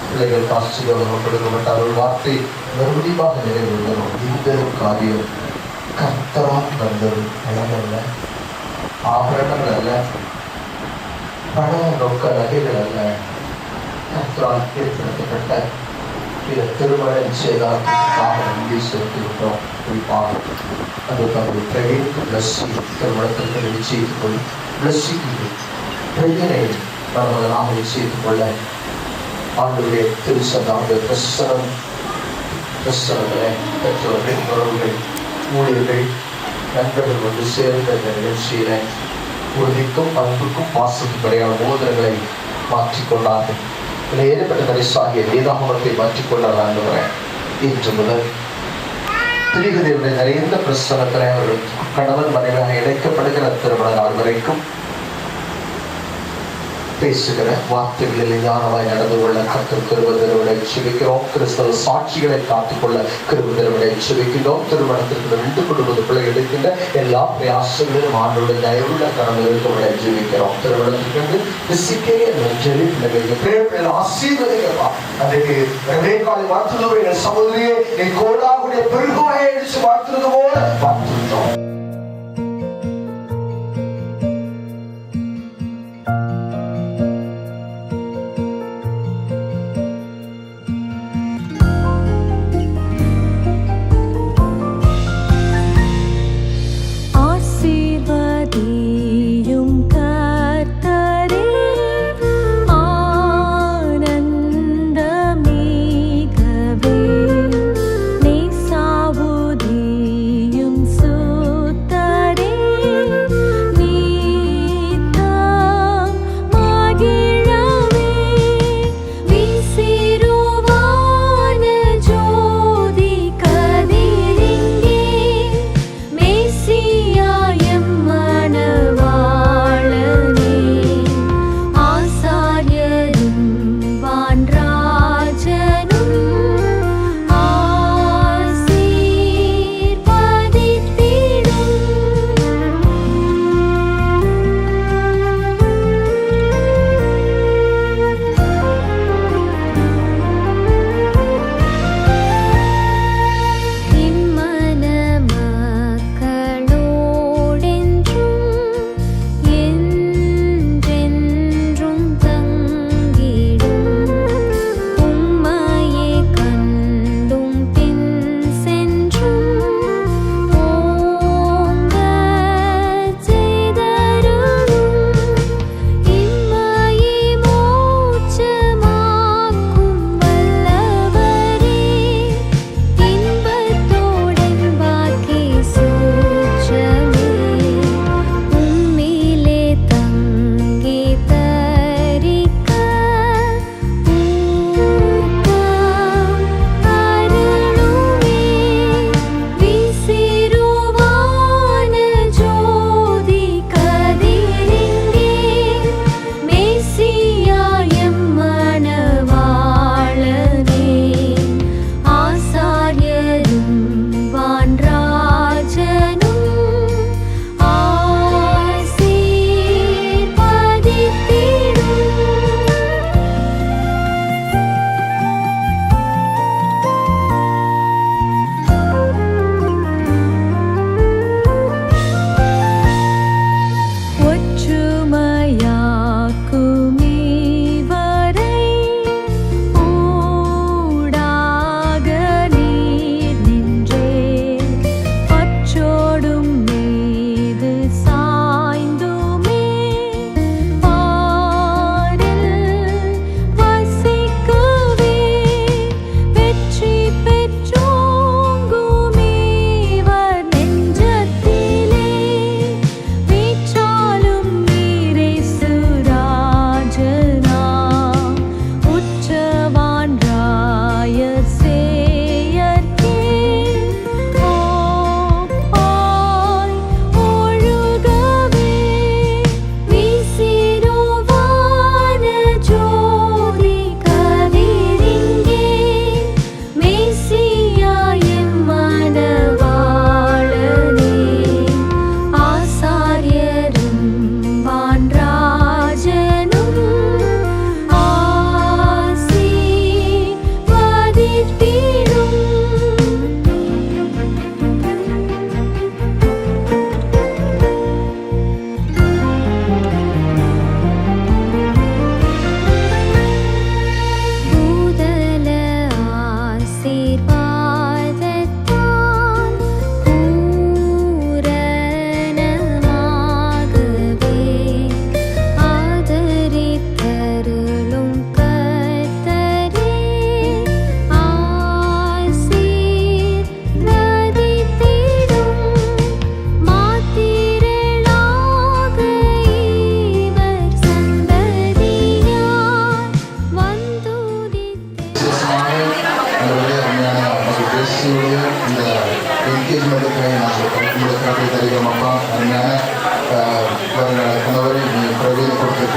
பிள்ளைகள் ஆச்சரியம் கொடுக்கப்பட்ட அருள் வார்த்தை மறுபடியும் நிறைவேறுகிறோம். இந்த காரியம் கர்த்தரால் வந்தது, பணமல்ல, ஆபரணங்கள் அல்ல, பண நோக்க நகைகள் அல்ல, கர்த்தரால் ஏற்படுத்தப்பட்ட இந்த திருமண நிச்சயதார்த்தத்திற்காக நன்றி செலுத்துகின்றோம். குறிப்பாக அந்த தன்னுடைய பிரவீனுக்கு பிளஸ்ஸி திருமணத்திற்கு நிச்சயித்துக் கொள் பிளஸ்ஸிக்கு பிரஜனை நாம் நிச்சயித்துக் கொள்ள ஆண்டுடைய திருச்சந்தாவுடைய பிரசனங்களை பெற்றவர்கள், உறவுகள், ஊழியர்கள், நண்பர்கள் வந்து சேர்ந்த இந்த நிகழ்ச்சியில உறுதிக்கும் அன்புக்கும் பாசத்துக்கும் இடையான மோதிரங்களை மாற்றிக்கொண்டார்கள். ஏற்பட்ட பரிசாகிய வேதாகமத்தை மாற்றிக்கொண்டார்கள். இன்று முதல் திரிகதையுடைய நிறைந்த பிரசனத்திலே அவர்கள் கணவன் மனைவியாக இணைக்கப்படுகிற திருமண நாள் வரைக்கும் பேசுகிற வார்த்தைகளில் ஞானமாய் நடந்து கொள்ள கர்த்தர் கிருபை தருவதை செபிக்கிறோம். கிறிஸ்தவ சாட்சிகளை காத்துக்கொள்ள கிருபை தருவதை செபிக்கிறோம். திருமணத்திற்கு நின்று கொள்வது பிள்ளைகள் எடுக்கின்ற எல்லா பிரயாசங்களிலும் ஆண்டோட தயவுள்ள கடமை இருக்கவிட ஜெபிக்கிறோம். திருமணத்திற்கு ஆசீர்வதிக்கிறப்பா. அன்றைக்கு காலை வாழ்த்துதோ எங்கள் சகோதரியை நீ கோடாவுடைய பெருகுவாயை அடிச்சு வாழ்த்துறது போல வாழ்த்துட்டோம். நேசாவுதியும்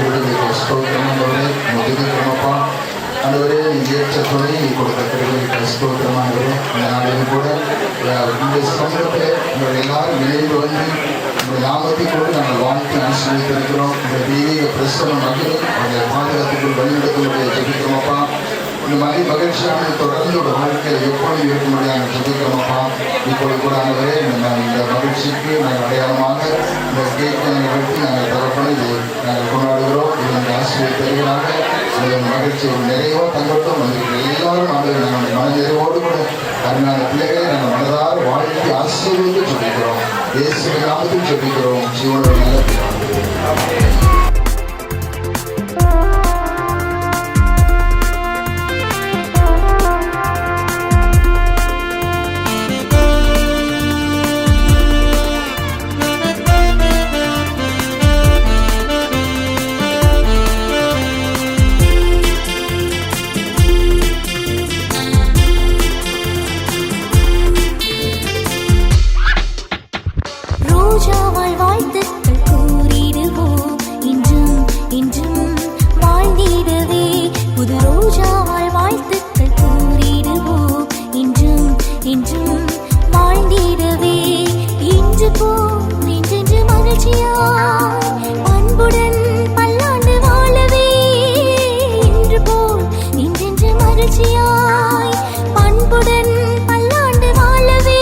கிருபைக்கு ஸ்தோத்திரம் ஆண்டவரே. துதிக்கிறோமப்பா ஆண்டவரே. நீங்க ஏற்ற துணை நீ கொடுத்த கிருபைக்கு ஸ்தோத்திரம் ஆண்டவரே. இந்த நாளிலும் கூட இந்த சமூகத்தில் உங்கள் எல்லாரும் இணைந்து வந்து உங்கள் நாமத்தை கொண்டு நாங்கள் வாழ்க்கை ஆசீர்வதித்திருக்கிறோம். இந்த தெய்வீக பிரசனம் மகிழ் அவங்களை பாதுகாத்துக்குள் வழிநடத்துடைய ஜெபிக்கிறோமப்பா. இந்த மாதிரி மகிழ்ச்சியான தொடர்ந்து ஒரு வாழ்க்கையில் எப்பொழுது இருக்க முடியாத ஜெபிக்கிறோமப்பா. இப்பொழுது கூட ஆண்டவரே இந்த மகிழ்ச்சிக்கு நாங்கள் அடையாளமாக இந்த கேட்க நிகழ்த்தி நாங்கள் தரப்படும் இதை நாங்கள் கொண்டாடுகிறோம். இது நாங்கள் ஆசீர்வதி தருகிறாங்க. இந்த மகிழ்ச்சி ஒரு நிறைவாக தங்கட்டும். எல்லாரும் ஆண்டவர் நாங்கள் மனநிறைவோடு கூட அருமையான பிள்ளைகளை நாங்கள் மனதார வாழ்க்கை ஆசீர்வதித்து ஜெபிக்கிறோம். இயேசுவின் நாமத்தில் ஜெபிக்கிறோம். ஜீவனோட நல்ல பிதாவே. ரோஜாவால் வாழ்த்துக்கள் கூறிடுவோம், இன்றும் இன்றும் வாழ்ந்திடவே. புது ரோஜாவால் வாழ்த்துக்கள் கூறிடுவோம், இன்றும் இன்றும் வாழ்ந்திடவே. இன்று போல் இன்றென்று மகிழ்ச்சியாய் அன்புடன் பல்லாண்டு வாழவே. இன்று போல் இன்றென்று மகிழ்ச்சியாய் அன்புடன் பல்லாண்டு வாழவே.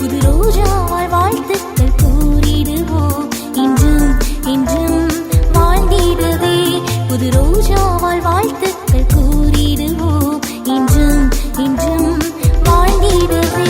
புது ரோஜாவால் வாழ்த்துக்கள் கூறிடுவோம், இன்றும் இன்றும் வாழ்ந்திடவே. புது ரோஜாவால் வாழ்த்துக்கள் கூறிடுவோம், இன்றும் இன்றும் வாழ்ந்திடவே.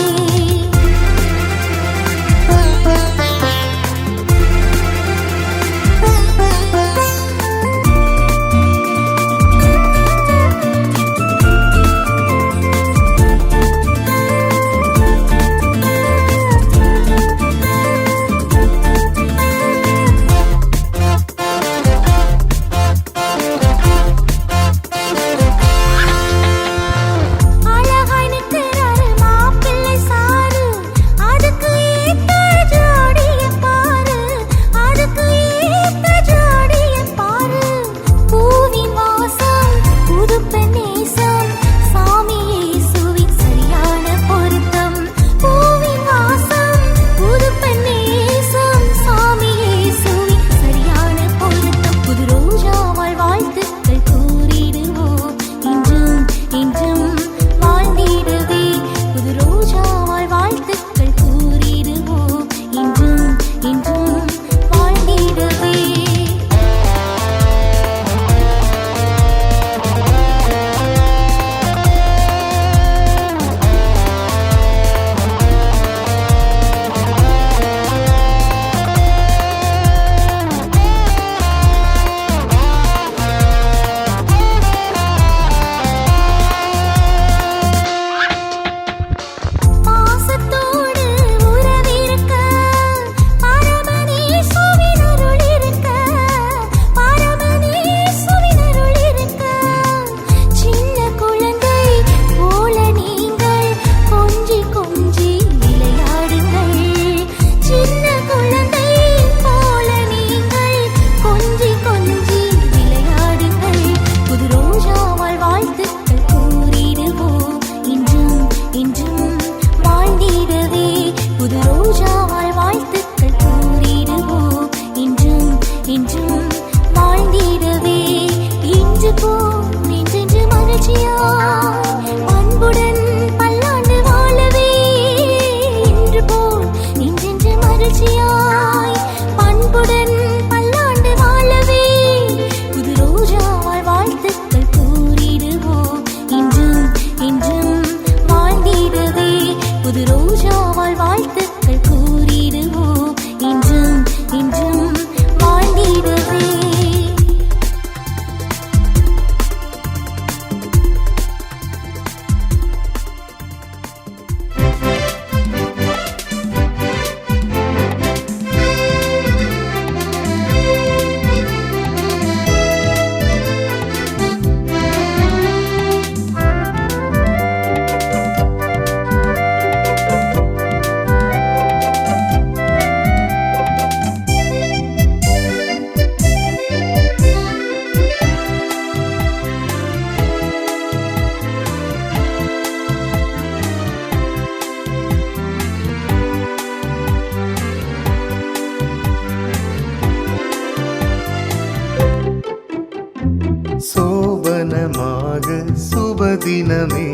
சுபதினமே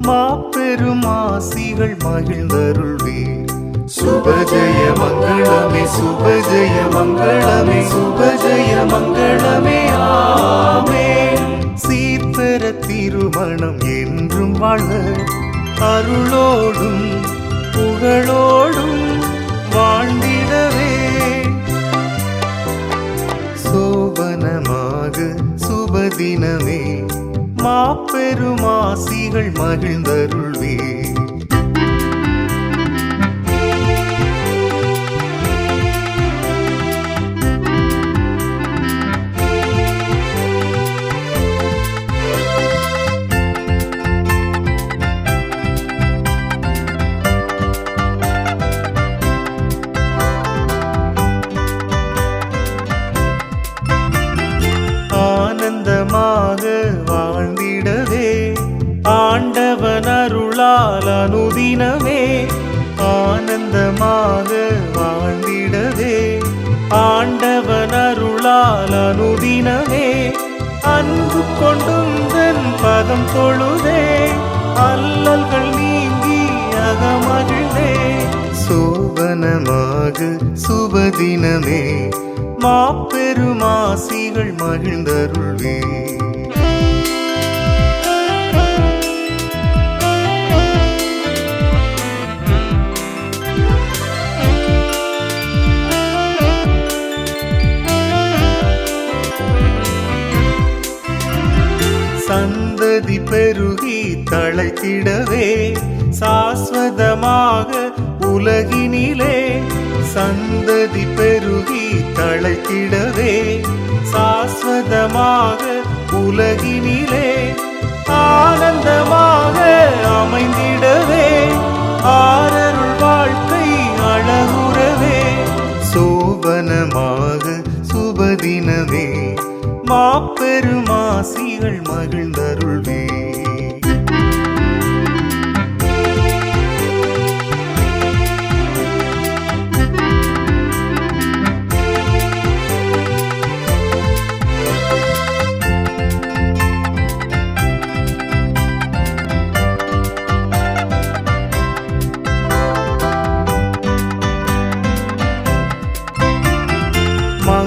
மாபெரும் ஆசிகள் மகிழ்ந்தருள்வீர். சுபஜய மங்களமே சுபஜய மங்களமே சுபஜய மங்களமே ஆமென். சீர்பெற திருமணம் என்றும் வாழ அருளோடும் புகழோடும் வாழ்ந்திடவே சோபனமாக சுபதினமே மாபெரும் ஆசிகள் மகிழ்ந்தருள்வே. ஆனந்தமாக வாழ்ந்திடவே ஆண்டவன் அருளால் அனுதினமே. ஆனந்தமாக வாழ்ந்திடவே ஆண்டவன் அருளால் அனுதினமே. அன்பு கொண்டுந்தன் பதம் தொழுதே அல்லல்கள் நீங்கி அகமகிழ்ந்தே. சோபனமாக சுபதினமே மாபெரும் ஆசிகள் மகிழ்ந்தருள்வே. சந்ததி பெருகி தழைத்திடவே சாஸ்வதமாக உலகினிலே. சந்ததி பெருகி தழைத்திடவே சாஸ்வதமாக உலகினிலே. ஆனந்தமாக அமைந்திடவே ஆரருள் வாழ்க்கை அழகுறவே. சோபனமாக சுபதினமே மாபெரும் ஆசிகள் மகிழ்ந்தருள்வே.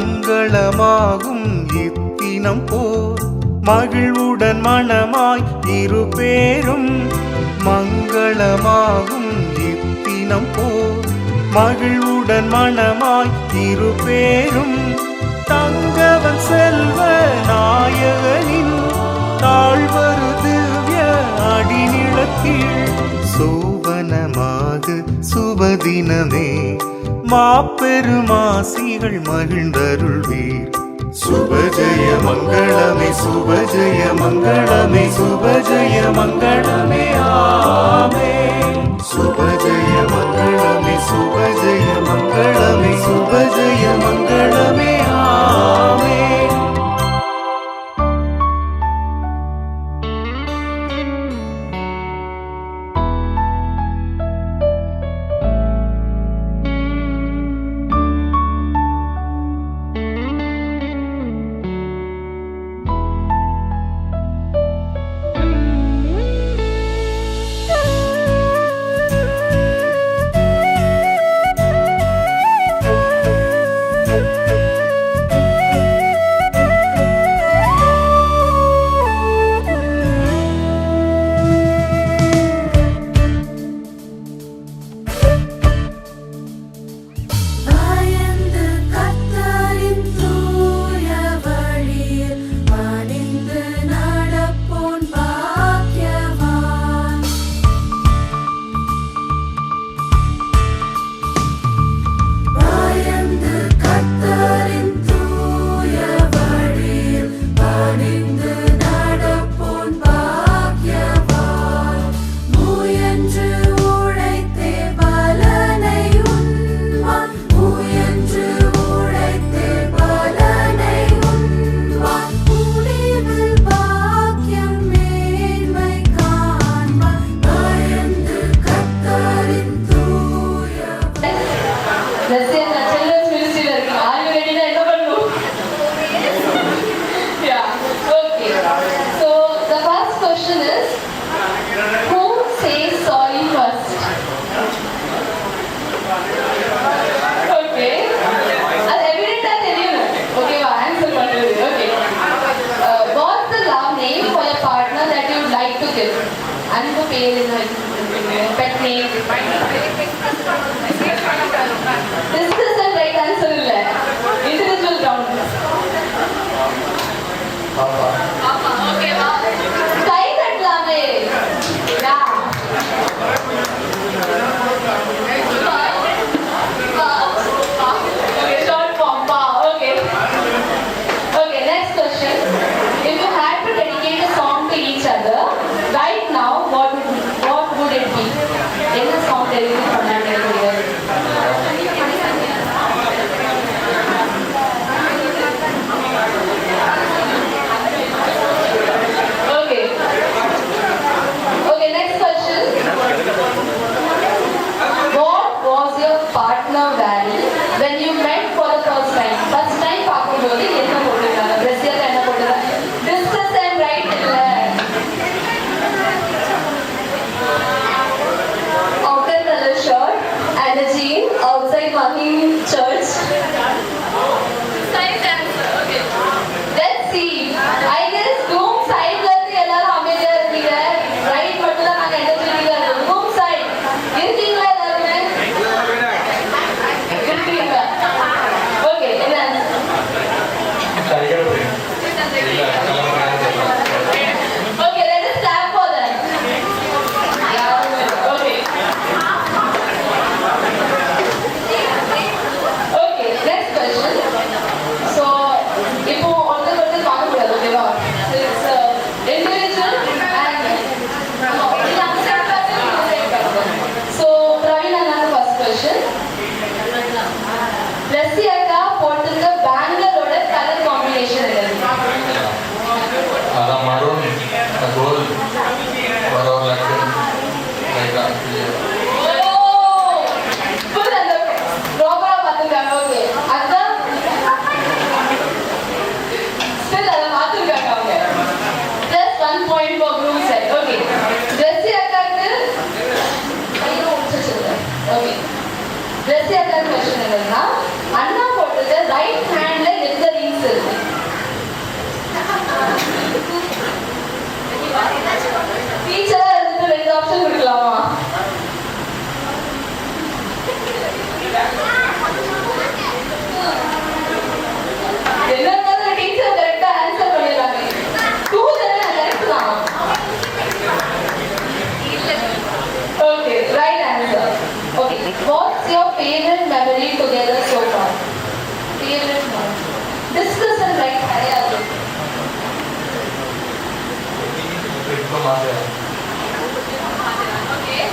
மங்களமாகும் இத்தினம் போர் மகிழ்வுடன் மனமாய் இருபேரும். மங்களமாகும் இத்தினம் போர் மகிழ்வுடன் மனமாய் இருபேரும். தங்கவன் செல்வ நாயகனின் தாழ்வரு திவ்ய அடிநிலத்தில். சோபனமாக சுபதினமே மாபெரும் ஆசிகள் மகிழ்ந்தருள்வீர். சுபஜய மங்களமே சுபஜய மங்களமே சுபஜய மங்களமே ஆமென். சுபஜய மங்களமே சுபஜய மங்களமே சுபஜய மங்களமே ஆமென். பேர் என்ன வச்சிருக்கீங்க? Pet name. Discuss and right answer இல்ல. Individual round. பாப்பா ஓகேவா? கை தட்டலாமே. யா. Okay, short form. Pa. Okay. Okay, next question. If you had to dedicate a song to each other, right now, what would it be? என்ன song dedicate பண்ணலாம்னு நினைக்கிறீங்க? Okay. Okay, next question. What was your partner wearing when you met for the first time? First time பார்க்கும்போது என்ன போட்டிருக்காங்க? Dress-ல என்ன போட்டிருக்காங்க? Discuss and write இல்ல. Outer color shirt and a jean outside walking church. Side answer. Okay. Let's see. I guess room side ல இருந்து எல்லாரும் அமைதியா இருக்கீங்க. Right மட்டும் தான் நாங்க என்ன சொல்லிருக்கோம்? Room side. இருக்கீங்களா எல்லாருமே? இருக்கீங்களா? Okay, என்ன answer? Okay, let us clap for them. Okay. Okay, next question. So, இப்போ ஒருத்தர் பார்க்க கூடாது, ஓகேவா? It's individual and so, Praveen another first question. Lessi akka போட்டிருக்க பேங்களோட கலர் காம்பினேஷன் என்ன? அதான் மரூன் கோல்ட் வரோர் லைக் full அந்த ப்ராப்பரா பாத்துட்டாங்க. ஓகே, அதான் ஸ்டில் அத மாத்திருக்காங்க அவங்க. Plus 1 point for group side. Okay. Lessi அக்காக்கு ஐயோ உச்சச்சுங்க. ஓகே. Lessi அக்கா क्वेश्चन என்னன்னா, அண்ணா போட்டது ரைட் ஹேண்ட்ல எந்த ரிங்ஸ் இருக்கு? டீச்சரா இருந்து 2 ஆப்ஷன் கொடுக்கலாமா? என்னன்னா டீச்சர் கரெக்ட்டா ஆன்சர் பண்ணிடுறாங்க. 2 தான கரெக்ட் தான். Okay, right answer. Okay, what's your favorite memory together so far? Favorite memory. Discuss and write. Okay.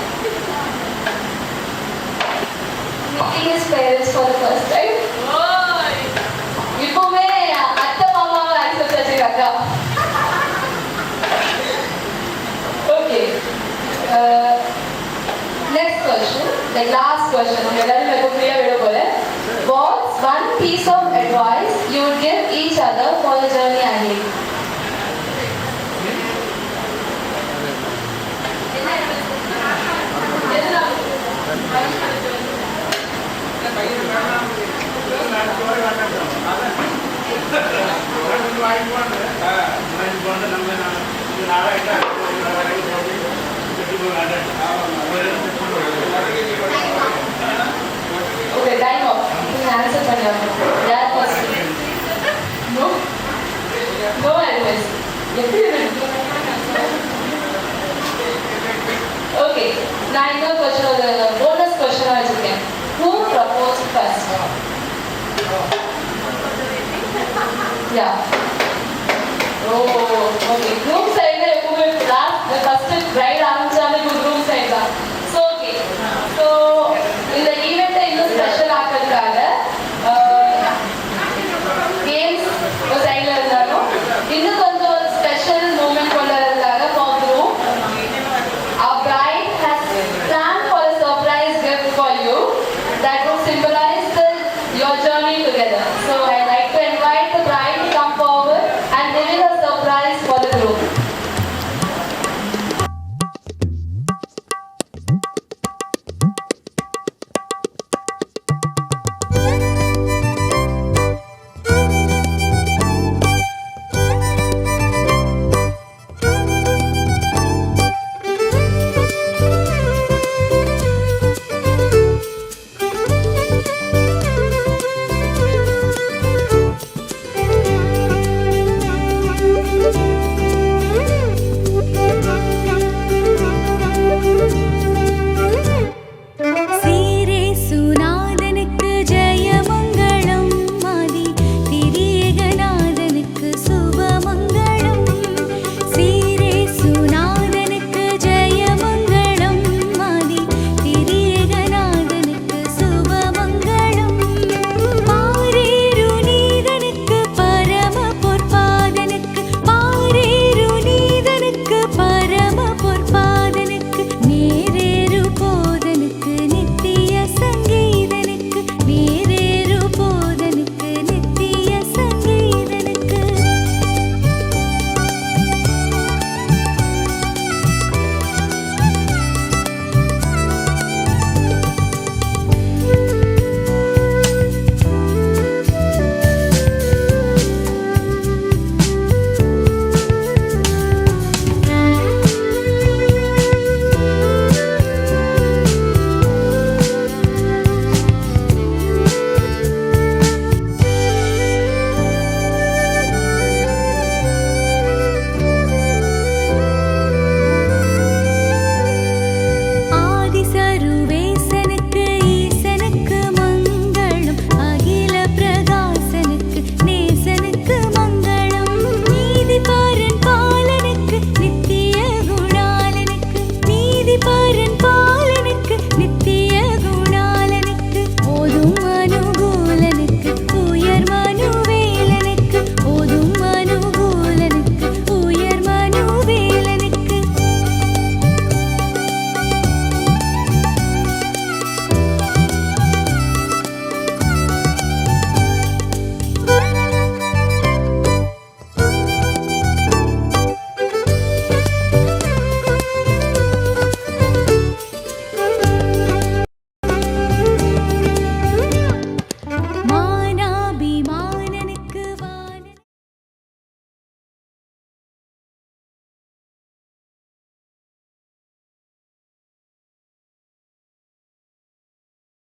Meeting his parents for the first time. இப்போவே அத்தை மாமாவை அக்செப்ட் வச்சிருக்காங்க. Okay. Next question, the last question. எல்லாரும் எனக்கு ஃப்ரீயா விட போல. What's one piece of advice you would give each other for the journey ahead? Okay, time off. You answer பண்ணியாங்க. That was no. No advice. எப்படி இருக்கு? Okay, நான் இன்னொரு question ஒரு bonus question வச்சிருக்கேன். Who proposed first? Yeah. Oh, okay.